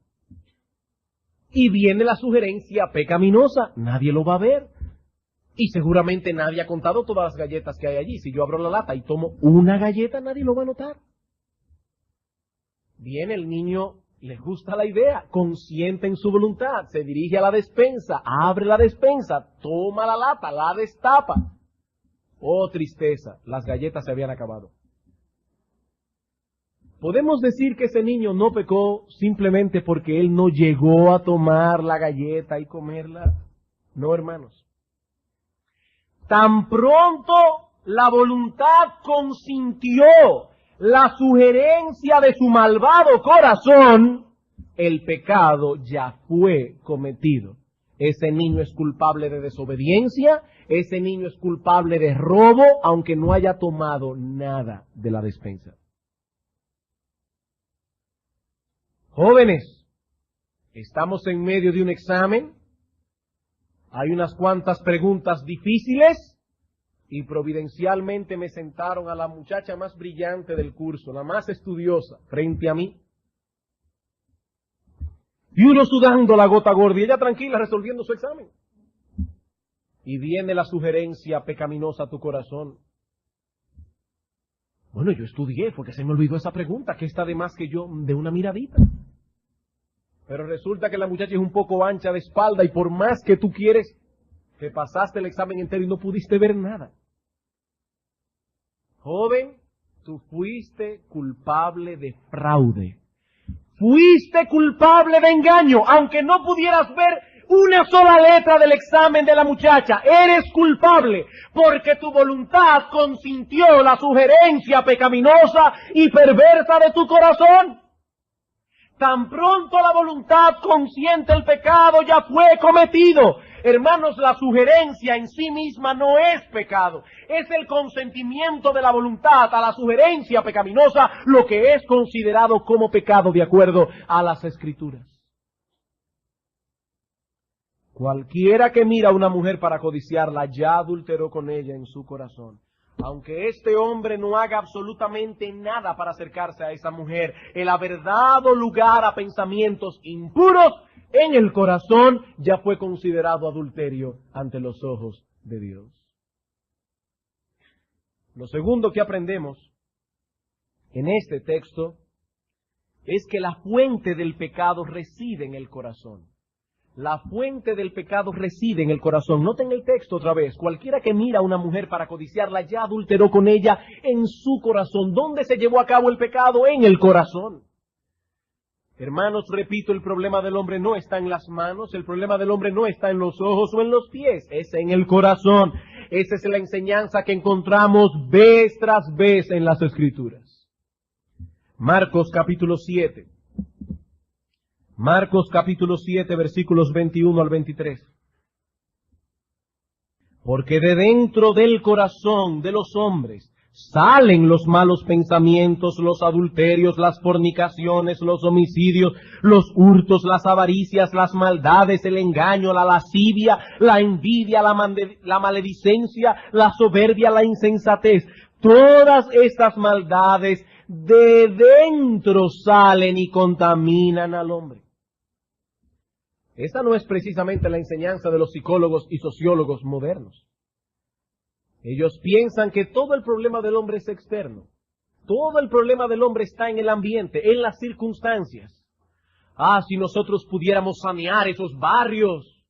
Y viene la sugerencia pecaminosa, nadie lo va a ver. Y seguramente nadie ha contado todas las galletas que hay allí. Si yo abro la lata y tomo una galleta, nadie lo va a notar. Viene el niño Le gusta la idea, consiente en su voluntad, se dirige a la despensa, abre la despensa, toma la lata, la destapa. Oh, tristeza, las galletas se habían acabado. ¿Podemos decir que ese niño no pecó simplemente porque él no llegó a tomar la galleta y comerla? No, hermanos. Tan pronto la voluntad consintió la sugerencia de su malvado corazón, el pecado ya fue cometido. Ese niño es culpable de desobediencia, ese niño es culpable de robo, aunque no haya tomado nada de la despensa. Jóvenes, estamos en medio de un examen, hay unas cuantas preguntas difíciles, y providencialmente me sentaron a la muchacha más brillante del curso, la más estudiosa, frente a mí. Y uno sudando la gota gorda y ella tranquila resolviendo su examen. Y viene la sugerencia pecaminosa a tu corazón. Bueno, yo estudié, fue que se me olvidó esa pregunta, que está de más que yo de una miradita. Pero resulta que la muchacha es un poco ancha de espalda y por más que tú quieres, que pasaste el examen entero y no pudiste ver nada. Joven, tú fuiste culpable de fraude. Fuiste culpable de engaño, aunque no pudieras ver una sola letra del examen de la muchacha. Eres culpable porque tu voluntad consintió la sugerencia pecaminosa y perversa de tu corazón. Tan pronto la voluntad consiente el pecado ya fue cometido. Hermanos, la sugerencia en sí misma no es pecado. Es el consentimiento de la voluntad a la sugerencia pecaminosa lo que es considerado como pecado de acuerdo a las Escrituras. Cualquiera que mira a una mujer para codiciarla ya adulteró con ella en su corazón. Aunque este hombre no haga absolutamente nada para acercarse a esa mujer, el haber dado lugar a pensamientos impuros en el corazón ya fue considerado adulterio ante los ojos de Dios. Lo segundo que aprendemos en este texto es que la fuente del pecado reside en el corazón. La fuente del pecado reside en el corazón. Noten el texto otra vez. Cualquiera que mira a una mujer para codiciarla ya adulteró con ella en su corazón. ¿Dónde se llevó a cabo el pecado? En el corazón. Hermanos, repito, el problema del hombre no está en las manos, el problema del hombre no está en los ojos o en los pies, es en el corazón. Esa es la enseñanza que encontramos vez tras vez en las Escrituras. Marcos capítulo 7. Marcos capítulo 7, versículos 21 al 23. Porque de dentro del corazón de los hombres salen los malos pensamientos, los adulterios, las fornicaciones, los homicidios, los hurtos, las avaricias, las maldades, el engaño, la lascivia, la envidia, la maledicencia, la soberbia, la insensatez. Todas estas maldades de dentro salen y contaminan al hombre. Esta no es precisamente la enseñanza de los psicólogos y sociólogos modernos. Ellos piensan que todo el problema del hombre es externo. Todo el problema del hombre está en el ambiente, en las circunstancias. Si nosotros pudiéramos sanear esos barrios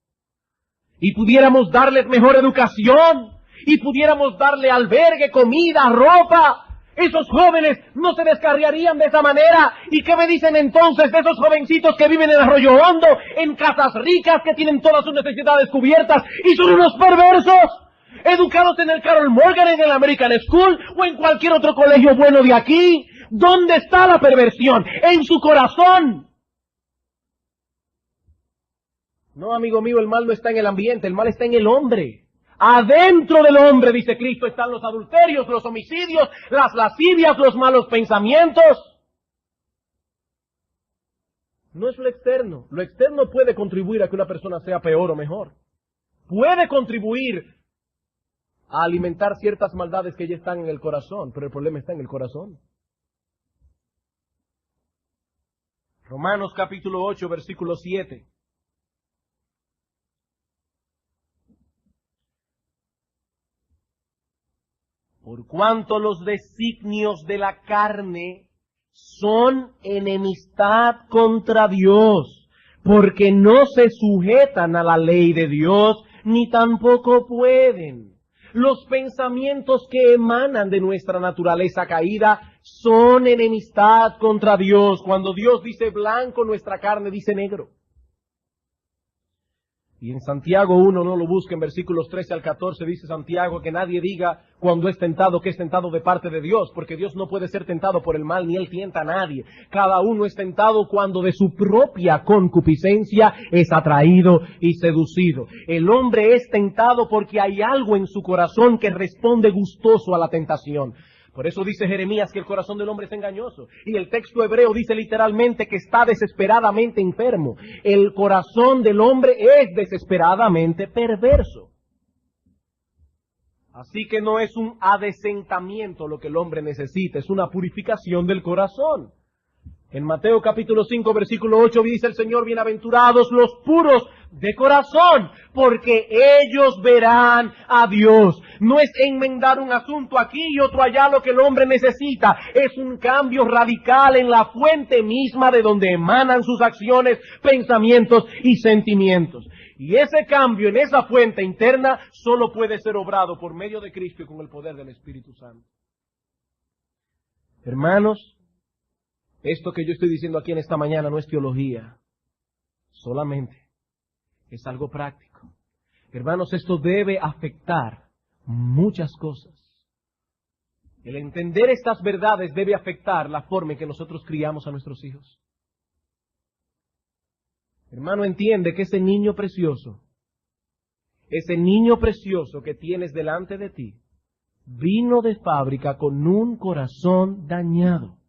y pudiéramos darles mejor educación y pudiéramos darle albergue, comida, ropa, esos jóvenes no se descarriarían de esa manera. ¿Y qué me dicen entonces de esos jovencitos que viven en Arroyo Hondo, en casas ricas, que tienen todas sus necesidades cubiertas y son unos perversos? Educados en el Carol Morgan, en el American School o en cualquier otro colegio bueno de aquí. ¿Dónde está la perversión? En su corazón. No, amigo mío, el mal no está en el ambiente, el mal está en el hombre. Adentro del hombre, dice Cristo, están los adulterios, los homicidios, las lascivias, los malos pensamientos. No es lo externo. Lo externo puede contribuir a que una persona sea peor o mejor. Puede contribuir a alimentar ciertas maldades que ya están en el corazón, pero el problema está en el corazón. Romanos capítulo 8, versículo 7. Por cuanto los designios de la carne son enemistad contra Dios, porque no se sujetan a la ley de Dios, ni tampoco pueden. Los pensamientos que emanan de nuestra naturaleza caída son enemistad contra Dios. Cuando Dios dice blanco, nuestra carne dice negro. Y en Santiago 1, no lo busquen, versículos 13 al 14, dice Santiago que nadie diga cuando es tentado que es tentado de parte de Dios, porque Dios no puede ser tentado por el mal, ni Él tienta a nadie. Cada uno es tentado cuando de su propia concupiscencia es atraído y seducido. El hombre es tentado porque hay algo en su corazón que responde gustoso a la tentación. Por eso dice Jeremías que el corazón del hombre es engañoso. Y el texto hebreo dice literalmente que está desesperadamente enfermo. El corazón del hombre es desesperadamente perverso. Así que no es un adesentamiento lo que el hombre necesita, es una purificación del corazón. En Mateo capítulo 5, versículo 8 dice el Señor, bienaventurados los puros de corazón, porque ellos verán a Dios. No es enmendar un asunto aquí y otro allá lo que el hombre necesita. Es un cambio radical en la fuente misma de donde emanan sus acciones, pensamientos y sentimientos. Y ese cambio en esa fuente interna solo puede ser obrado por medio de Cristo y con el poder del Espíritu Santo. Hermanos, esto que yo estoy diciendo aquí en esta mañana no es teología, solamente es algo práctico. Hermanos, esto debe afectar muchas cosas. El entender estas verdades debe afectar la forma en que nosotros criamos a nuestros hijos. Hermano, entiende que ese niño precioso que tienes delante de ti, vino de fábrica con un corazón dañado.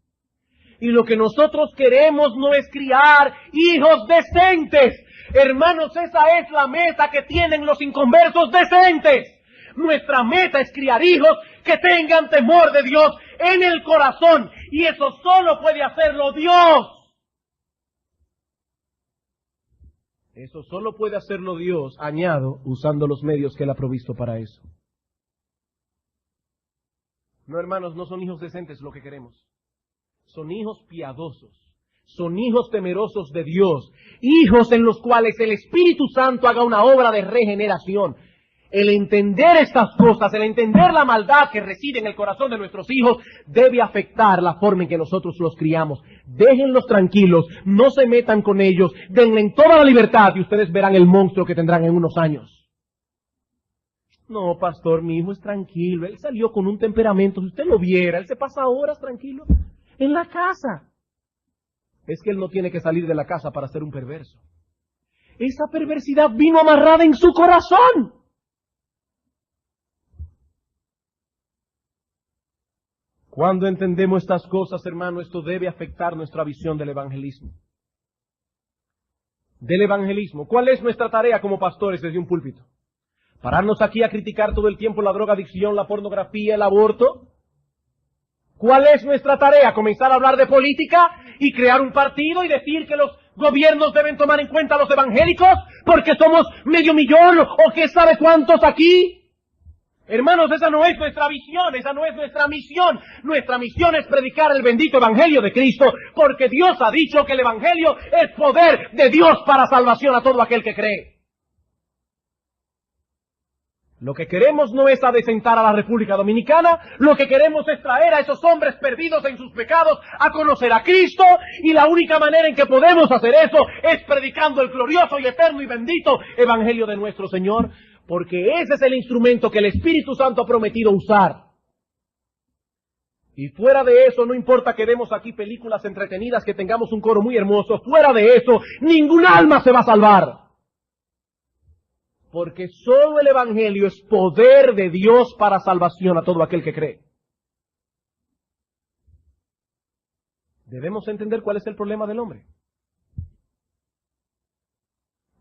Y lo que nosotros queremos no es criar hijos decentes. Hermanos, esa es la meta que tienen los inconversos decentes. Nuestra meta es criar hijos que tengan temor de Dios en el corazón. Y eso solo puede hacerlo Dios. Eso solo puede hacerlo Dios, añado, usando los medios que Él ha provisto para eso. No, hermanos, no son hijos decentes lo que queremos. Son hijos piadosos, son hijos temerosos de Dios, hijos en los cuales el Espíritu Santo haga una obra de regeneración. El entender estas cosas, el entender la maldad que reside en el corazón de nuestros hijos, debe afectar la forma en que nosotros los criamos. Déjenlos tranquilos, no se metan con ellos, denle toda la libertad y ustedes verán el monstruo que tendrán en unos años. No, pastor, mi hijo es tranquilo, él salió con un temperamento, si usted lo viera, él se pasa horas tranquilo en la casa. Es que él no tiene que salir de la casa para ser un perverso. Esa perversidad vino amarrada en su corazón. Cuando entendemos estas cosas, hermano, esto debe afectar nuestra visión del evangelismo. Del evangelismo. ¿Cuál es nuestra tarea como pastores desde un púlpito? ¿Pararnos aquí a criticar todo el tiempo la drogadicción, la pornografía, el aborto? ¿Cuál es nuestra tarea? ¿Comenzar a hablar de política y crear un partido y decir que los gobiernos deben tomar en cuenta a los evangélicos porque somos medio millón o qué sabe cuántos aquí? Hermanos, esa no es nuestra visión, esa no es nuestra misión. Nuestra misión es predicar el bendito evangelio de Cristo, porque Dios ha dicho que el evangelio es poder de Dios para salvación a todo aquel que cree. Lo que queremos no es adecentar a la República Dominicana, lo que queremos es traer a esos hombres perdidos en sus pecados a conocer a Cristo, y la única manera en que podemos hacer eso es predicando el glorioso y eterno y bendito evangelio de nuestro Señor, porque ese es el instrumento que el Espíritu Santo ha prometido usar. Y fuera de eso, no importa que demos aquí películas entretenidas, que tengamos un coro muy hermoso, fuera de eso, ningún alma se va a salvar. Porque solo el evangelio es poder de Dios para salvación a todo aquel que cree. Debemos entender cuál es el problema del hombre.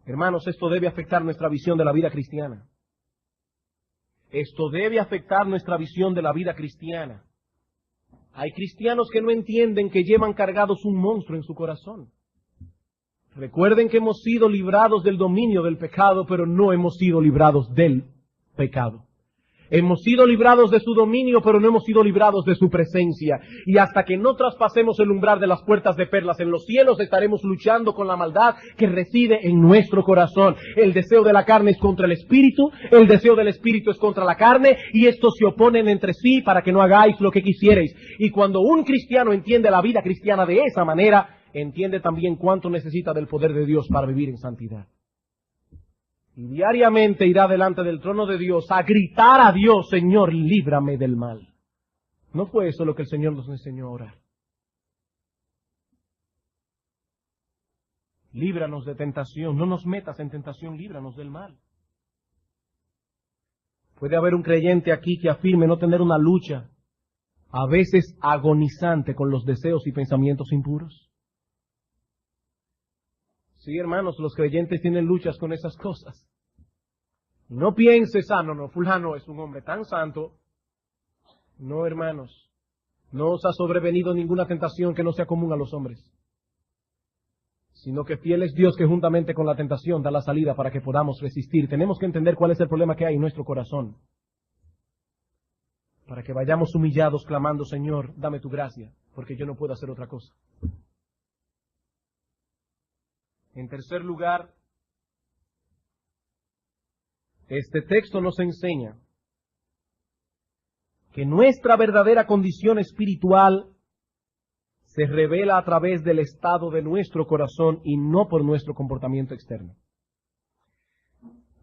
Hermanos, esto debe afectar nuestra visión de la vida cristiana. Esto debe afectar nuestra visión de la vida cristiana. Hay cristianos que no entienden que llevan cargados un monstruo en su corazón. Recuerden que hemos sido librados del dominio del pecado, pero no hemos sido librados del pecado. Hemos sido librados de su dominio, pero no hemos sido librados de su presencia. Y hasta que no traspasemos el umbral de las puertas de perlas en los cielos, estaremos luchando con la maldad que reside en nuestro corazón. El deseo de la carne es contra el espíritu, el deseo del espíritu es contra la carne, y estos se oponen entre sí para que no hagáis lo que quisierais. Y cuando un cristiano entiende la vida cristiana de esa manera, entiende también cuánto necesita del poder de Dios para vivir en santidad. Y diariamente irá delante del trono de Dios a gritar a Dios: Señor, líbrame del mal. ¿No fue eso lo que el Señor nos enseñó a orar? Líbranos de tentación, no nos metas en tentación, líbranos del mal. Puede haber un creyente aquí que afirme no tener una lucha, a veces agonizante, con los deseos y pensamientos impuros. Sí, hermanos, los creyentes tienen luchas con esas cosas. No pienses, no, fulano es un hombre tan santo. No, hermanos, no os ha sobrevenido ninguna tentación que no sea común a los hombres, sino que fiel es Dios que juntamente con la tentación da la salida para que podamos resistir. Tenemos que entender cuál es el problema que hay en nuestro corazón, para que vayamos humillados clamando: Señor, dame tu gracia, porque yo no puedo hacer otra cosa. En tercer lugar, este texto nos enseña que nuestra verdadera condición espiritual se revela a través del estado de nuestro corazón y no por nuestro comportamiento externo.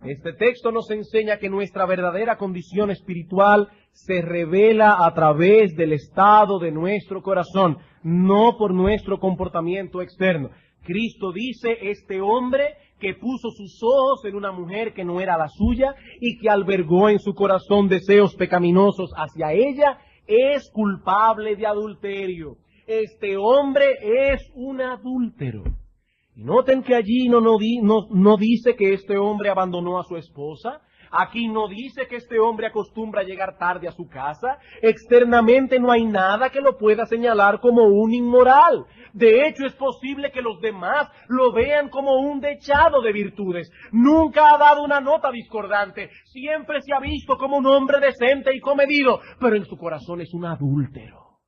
Este texto nos enseña que nuestra verdadera condición espiritual se revela a través del estado de nuestro corazón, no por nuestro comportamiento externo. Cristo dice: este hombre que puso sus ojos en una mujer que no era la suya y que albergó en su corazón deseos pecaminosos hacia ella, es culpable de adulterio. Este hombre es un adúltero. Y noten que allí no dice que este hombre abandonó a su esposa. Aquí no dice que este hombre acostumbra a llegar tarde a su casa. Externamente no hay nada que lo pueda señalar como un inmoral. De hecho, es posible que los demás lo vean como un dechado de virtudes. Nunca ha dado una nota discordante. Siempre se ha visto como un hombre decente y comedido. Pero en su corazón es un adúltero.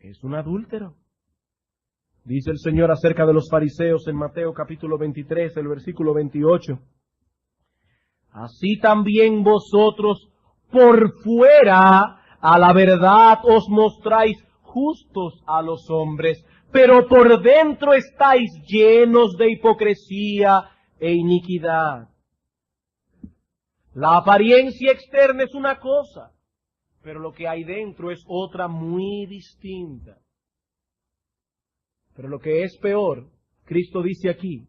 Es un adúltero. Dice el Señor acerca de los fariseos en Mateo capítulo 23, el versículo 28. Así también vosotros por fuera a la verdad os mostráis justos a los hombres, pero por dentro estáis llenos de hipocresía e iniquidad. La apariencia externa es una cosa, pero lo que hay dentro es otra muy distinta. Pero lo que es peor, Cristo dice aquí,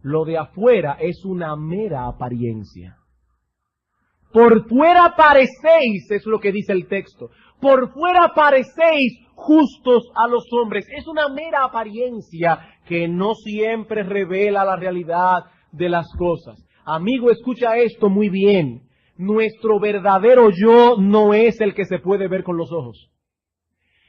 lo de afuera es una mera apariencia. Por fuera parecéis, es lo que dice el texto, por fuera parecéis justos a los hombres. Es una mera apariencia que no siempre revela la realidad de las cosas. Amigo, escucha esto muy bien. Nuestro verdadero yo no es el que se puede ver con los ojos.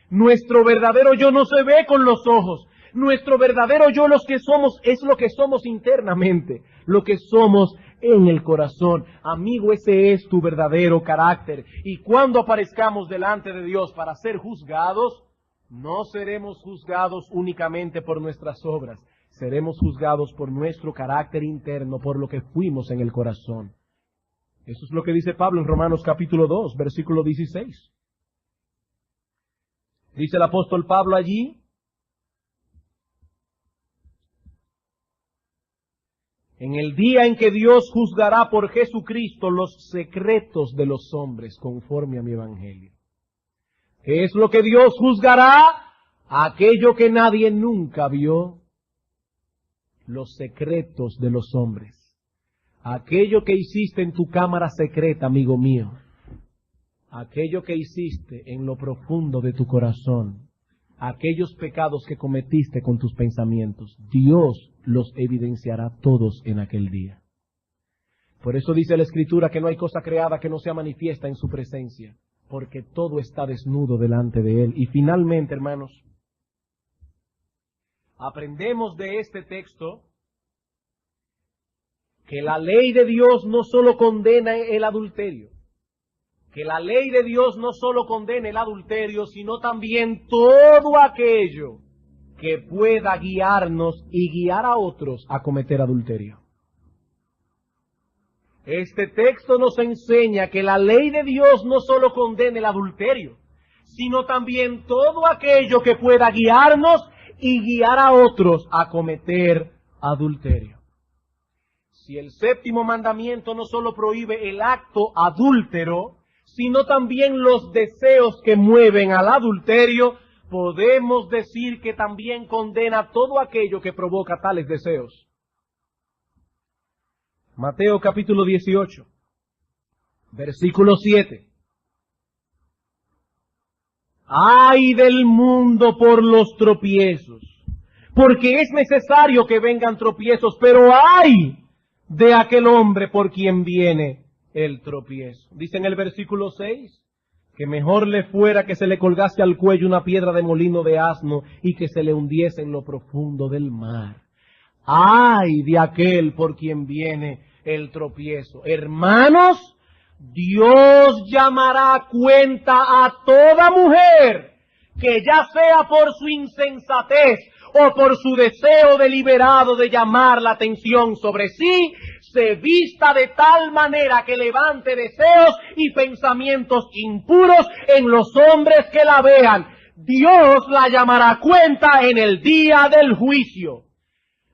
Nuestro verdadero yo no se ve con los ojos. Nuestro verdadero yo es lo que somos internamente, lo que somos en el corazón. Amigo, ese es tu verdadero carácter. Y cuando aparezcamos delante de Dios para ser juzgados, no seremos juzgados únicamente por nuestras obras. Seremos juzgados por nuestro carácter interno, por lo que fuimos en el corazón. Eso es lo que dice Pablo en Romanos capítulo 2, versículo 16. Dice el apóstol Pablo allí: en el día en que Dios juzgará por Jesucristo los secretos de los hombres conforme a mi evangelio. ¿Qué es lo que Dios juzgará? Aquello que nadie nunca vio. Los secretos de los hombres. Aquello que hiciste en tu cámara secreta, amigo mío. Aquello que hiciste en lo profundo de tu corazón. Aquellos pecados que cometiste con tus pensamientos. Dios los evidenciará todos en aquel día. Por eso dice la Escritura que no hay cosa creada que no sea manifiesta en su presencia. Porque todo está desnudo delante de Él. Y finalmente, hermanos, aprendemos de este texto que la ley de Dios no solo condena el adulterio, que la ley de Dios no solo condena el adulterio, sino también todo aquello que pueda guiarnos y guiar a otros a cometer adulterio. Este texto nos enseña que la ley de Dios no solo condena el adulterio, sino también todo aquello que pueda guiarnos y guiar a otros a cometer adulterio. Si el séptimo mandamiento no solo prohíbe el acto adúltero, sino también los deseos que mueven al adulterio, podemos decir que también condena todo aquello que provoca tales deseos. Mateo capítulo 18, versículo 7. ¡Ay del mundo por los tropiezos! Porque es necesario que vengan tropiezos, pero ¡ay de aquel hombre por quien viene el tropiezo! Dice en el versículo 6, que mejor le fuera que se le colgase al cuello una piedra de molino de asno y que se le hundiese en lo profundo del mar. ¡Ay de aquel por quien viene el tropiezo! Hermanos, Dios llamará a cuenta a toda mujer que, ya sea por su insensatez o por su deseo deliberado de llamar la atención sobre sí, se vista de tal manera que levante deseos y pensamientos impuros en los hombres que la vean. Dios la llamará a cuenta en el día del juicio.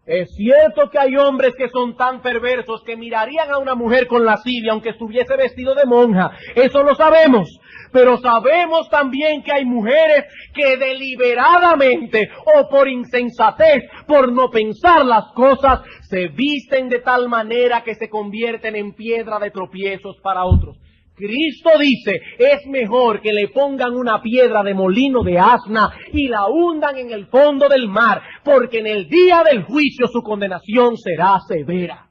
Es cierto que hay hombres que son tan perversos que mirarían a una mujer con lascivia aunque estuviese vestido de monja. Eso lo sabemos. Pero sabemos también que hay mujeres que deliberadamente o por insensatez, por no pensar las cosas, se visten de tal manera que se convierten en piedra de tropiezos para otros. Cristo dice, es mejor que le pongan una piedra de molino de asna y la hundan en el fondo del mar, porque en el día del juicio su condenación será severa.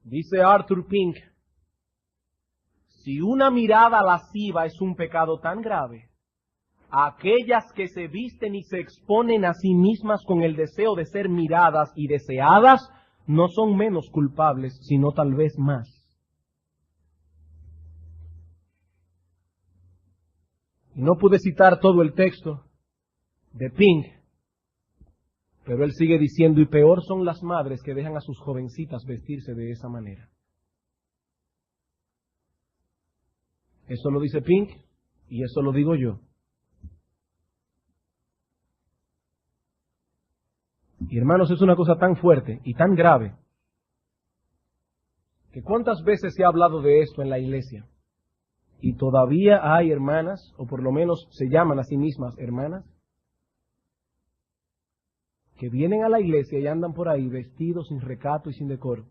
Dice Arthur Pink, si una mirada lasciva es un pecado tan grave, aquellas que se visten y se exponen a sí mismas con el deseo de ser miradas y deseadas, no son menos culpables, sino tal vez más. Y no pude citar todo el texto de Pink, pero él sigue diciendo, y peor son las madres que dejan a sus jovencitas vestirse de esa manera. Eso lo dice Pink, y eso lo digo yo. Y hermanos, es una cosa tan fuerte y tan grave, que cuántas veces se ha hablado de esto en la iglesia, y todavía hay hermanas, o por lo menos se llaman a sí mismas hermanas, que vienen a la iglesia y andan por ahí vestidos sin recato y sin decoro,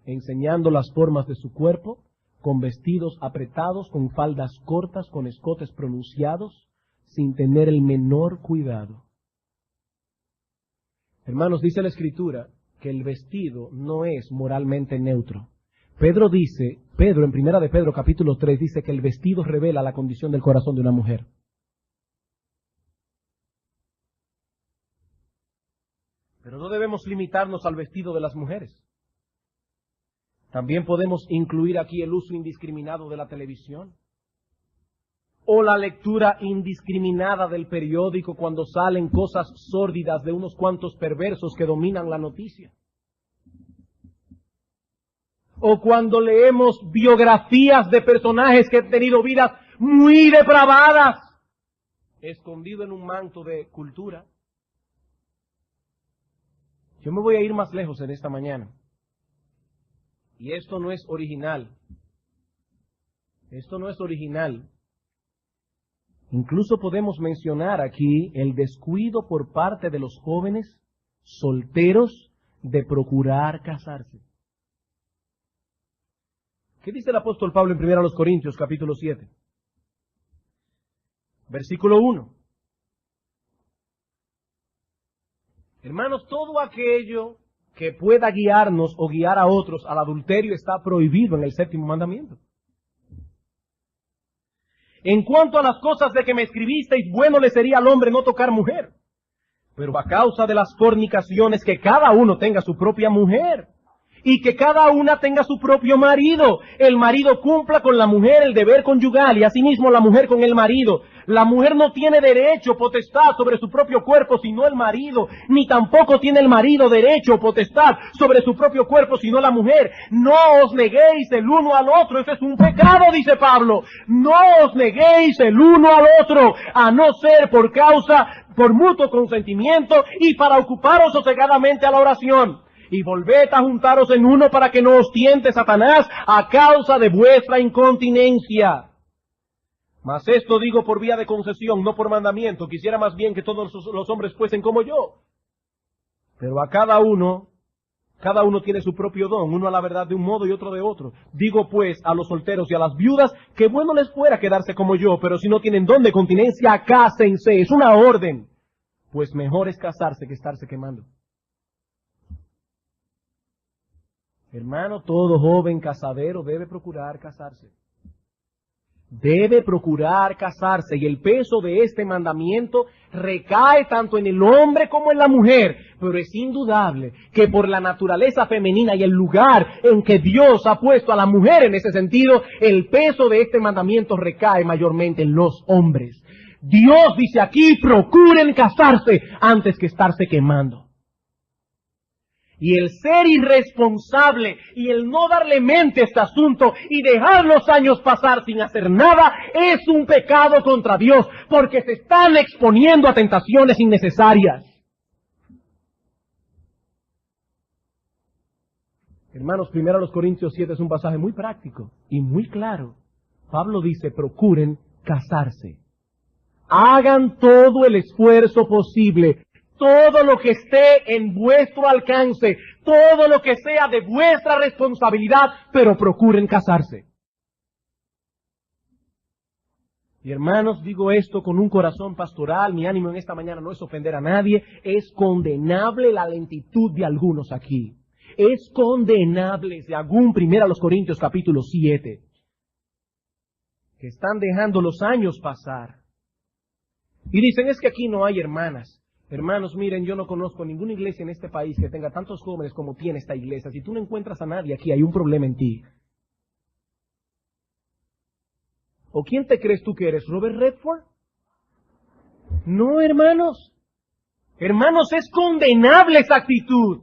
enseñando las formas de su cuerpo, con vestidos apretados, con faldas cortas, con escotes pronunciados, sin tener el menor cuidado. Hermanos, dice la Escritura que el vestido no es moralmente neutro. Pedro en primera de Pedro capítulo 3 dice que el vestido revela la condición del corazón de una mujer. Pero no debemos limitarnos al vestido de las mujeres. También podemos incluir aquí el uso indiscriminado de la televisión, o la lectura indiscriminada del periódico cuando salen cosas sórdidas de unos cuantos perversos que dominan la noticia. O cuando leemos biografías de personajes que han tenido vidas muy depravadas, escondido en un manto de cultura. Yo me voy a ir más lejos en esta mañana. Y esto no es original. Esto no es original. Incluso podemos mencionar aquí el descuido por parte de los jóvenes solteros de procurar casarse. ¿Qué dice el apóstol Pablo en 1 Corintios capítulo 7? Versículo 1. Hermanos, todo aquello que pueda guiarnos o guiar a otros al adulterio está prohibido en el séptimo mandamiento. En cuanto a las cosas de que me escribisteis, bueno le sería al hombre no tocar mujer. Pero a causa de las fornicaciones, que cada uno tenga su propia mujer, y que cada una tenga su propio marido. El marido cumpla con la mujer el deber conyugal, y asimismo la mujer con el marido. La mujer no tiene derecho, potestad sobre su propio cuerpo, sino el marido, ni tampoco tiene el marido derecho o potestad sobre su propio cuerpo, sino la mujer. No os neguéis el uno al otro, ese es un pecado, dice Pablo. No os neguéis el uno al otro, a no ser por mutuo consentimiento y para ocuparos sosegadamente a la oración. Y volved a juntaros en uno para que no os tiente Satanás a causa de vuestra incontinencia. Mas esto digo por vía de concesión, no por mandamiento. Quisiera más bien que todos los hombres fuesen como yo. Pero a cada uno tiene su propio don, uno a la verdad de un modo y otro de otro. Digo pues a los solteros y a las viudas que bueno les fuera quedarse como yo, pero si no tienen don de continencia, cásense, es una orden. Pues mejor es casarse que estarse quemando. Hermano, todo joven casadero debe procurar casarse. Debe procurar casarse, y el peso de este mandamiento recae tanto en el hombre como en la mujer, pero es indudable que por la naturaleza femenina y el lugar en que Dios ha puesto a la mujer en ese sentido, el peso de este mandamiento recae mayormente en los hombres. Dios dice aquí, procuren casarse antes que estarse quemando. Y el ser irresponsable y el no darle mente a este asunto y dejar los años pasar sin hacer nada es un pecado contra Dios, porque se están exponiendo a tentaciones innecesarias. Hermanos, 1 Corintios 7 es un pasaje muy práctico y muy claro. Pablo dice, procuren casarse. Hagan todo el esfuerzo posible. Todo lo que esté en vuestro alcance, todo lo que sea de vuestra responsabilidad, pero procuren casarse. Y hermanos, digo esto con un corazón pastoral, mi ánimo en esta mañana no es ofender a nadie, es condenable la lentitud de algunos aquí. Es condenable, según 1 Corintios capítulo 7, que están dejando los años pasar. Y dicen, es que aquí no hay hermanas. Hermanos, miren, yo no conozco ninguna iglesia en este país que tenga tantos jóvenes como tiene esta iglesia. Si tú no encuentras a nadie aquí, hay un problema en ti. ¿O quién te crees tú que eres? ¿Robert Redford? No, hermanos. Hermanos, es condenable esa actitud.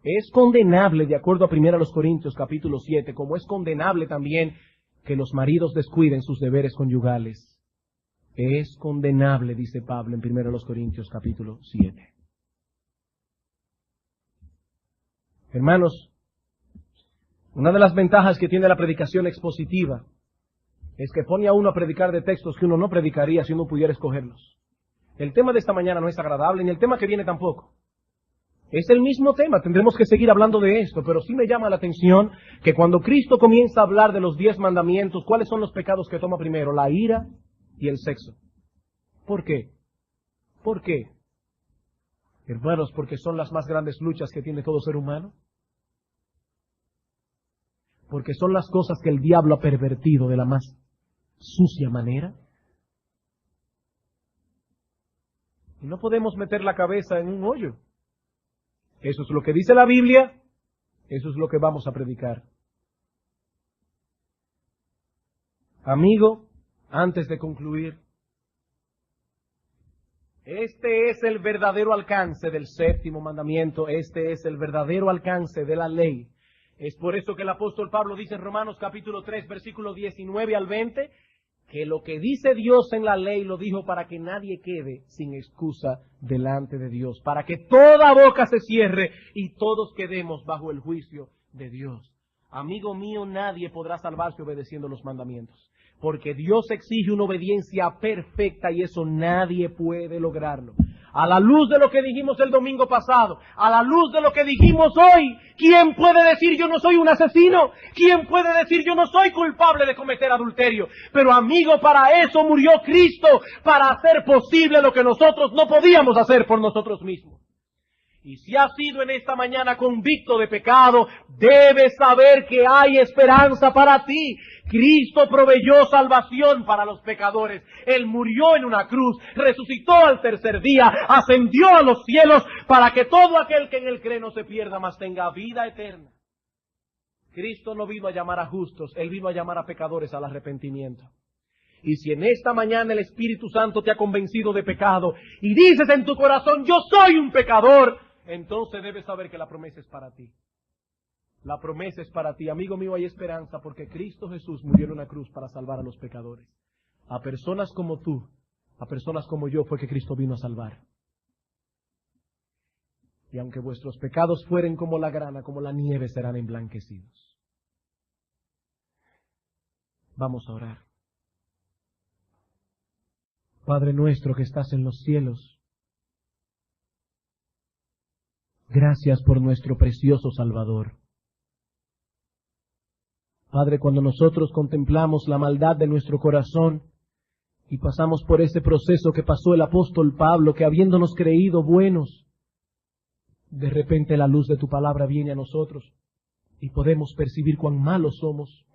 Es condenable, de acuerdo a 1 Corintios capítulo 7, como es condenable también que los maridos descuiden sus deberes conyugales. Es condenable, dice Pablo en 1 Corintios capítulo 7. Hermanos, una de las ventajas que tiene la predicación expositiva es que pone a uno a predicar de textos que uno no predicaría si uno pudiera escogerlos. El tema de esta mañana no es agradable, ni el tema que viene tampoco. Es el mismo tema, tendremos que seguir hablando de esto, pero sí me llama la atención que cuando Cristo comienza a hablar de los 10 mandamientos, ¿cuáles son los pecados que toma primero? La ira y el sexo. ¿Por qué? ¿Por qué? Hermanos, porque son las más grandes luchas que tiene todo ser humano. Porque son las cosas que el diablo ha pervertido de la más sucia manera. Y no podemos meter la cabeza en un hoyo. Eso es lo que dice la Biblia, eso es lo que vamos a predicar. Amigo, antes de concluir, este es el verdadero alcance del séptimo mandamiento, este es el verdadero alcance de la ley. Es por eso que el apóstol Pablo dice en Romanos capítulo 3, versículos 19 al 20, que lo que dice Dios en la ley lo dijo para que nadie quede sin excusa delante de Dios, para que toda boca se cierre y todos quedemos bajo el juicio de Dios. Amigo mío, nadie podrá salvarse obedeciendo los mandamientos, porque Dios exige una obediencia perfecta y eso nadie puede lograrlo. A la luz de lo que dijimos el domingo pasado, a la luz de lo que dijimos hoy, ¿quién puede decir yo no soy un asesino? ¿Quién puede decir yo no soy culpable de cometer adulterio? Pero amigo, para eso murió Cristo, para hacer posible lo que nosotros no podíamos hacer por nosotros mismos. Y si has sido en esta mañana convicto de pecado, debes saber que hay esperanza para ti. Cristo proveyó salvación para los pecadores. Él murió en una cruz, resucitó al tercer día, ascendió a los cielos para que todo aquel que en Él cree no se pierda, mas tenga vida eterna. Cristo no vino a llamar a justos, Él vino a llamar a pecadores al arrepentimiento. Y si en esta mañana el Espíritu Santo te ha convencido de pecado y dices en tu corazón, yo soy un pecador, entonces debes saber que la promesa es para ti. La promesa es para ti. Amigo mío, hay esperanza porque Cristo Jesús murió en una cruz para salvar a los pecadores. A personas como tú, a personas como yo fue que Cristo vino a salvar. Y aunque vuestros pecados fueren como la grana, como la nieve, serán emblanquecidos. Vamos a orar. Padre nuestro que estás en los cielos, gracias por nuestro precioso Salvador. Padre, cuando nosotros contemplamos la maldad de nuestro corazón y pasamos por ese proceso que pasó el apóstol Pablo, que habiéndonos creído buenos, de repente la luz de tu palabra viene a nosotros y podemos percibir cuán malos somos.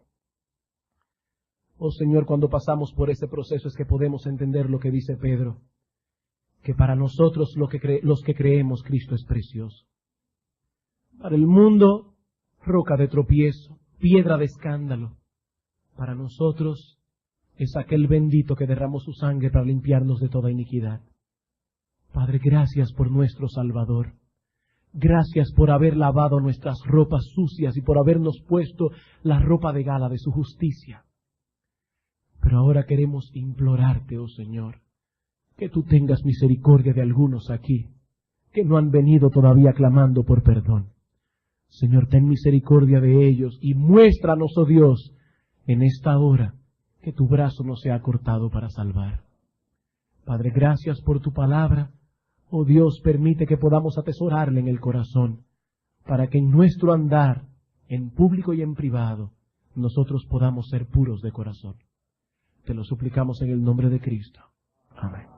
Oh Señor, cuando pasamos por ese proceso es que podemos entender lo que dice Pedro, que para nosotros los que creemos Cristo es precioso. Para el mundo, roca de tropiezo, piedra de escándalo. Para nosotros es aquel bendito que derramó su sangre para limpiarnos de toda iniquidad. Padre, gracias por nuestro Salvador. Gracias por haber lavado nuestras ropas sucias y por habernos puesto la ropa de gala de su justicia. Pero ahora queremos implorarte, oh Señor, que tú tengas misericordia de algunos aquí, que no han venido todavía clamando por perdón. Señor, ten misericordia de ellos y muéstranos, oh Dios, en esta hora, que tu brazo no sea cortado para salvar. Padre, gracias por tu palabra. Oh Dios, permite que podamos atesorarla en el corazón, para que en nuestro andar, en público y en privado, nosotros podamos ser puros de corazón. Te lo suplicamos en el nombre de Cristo. Amén.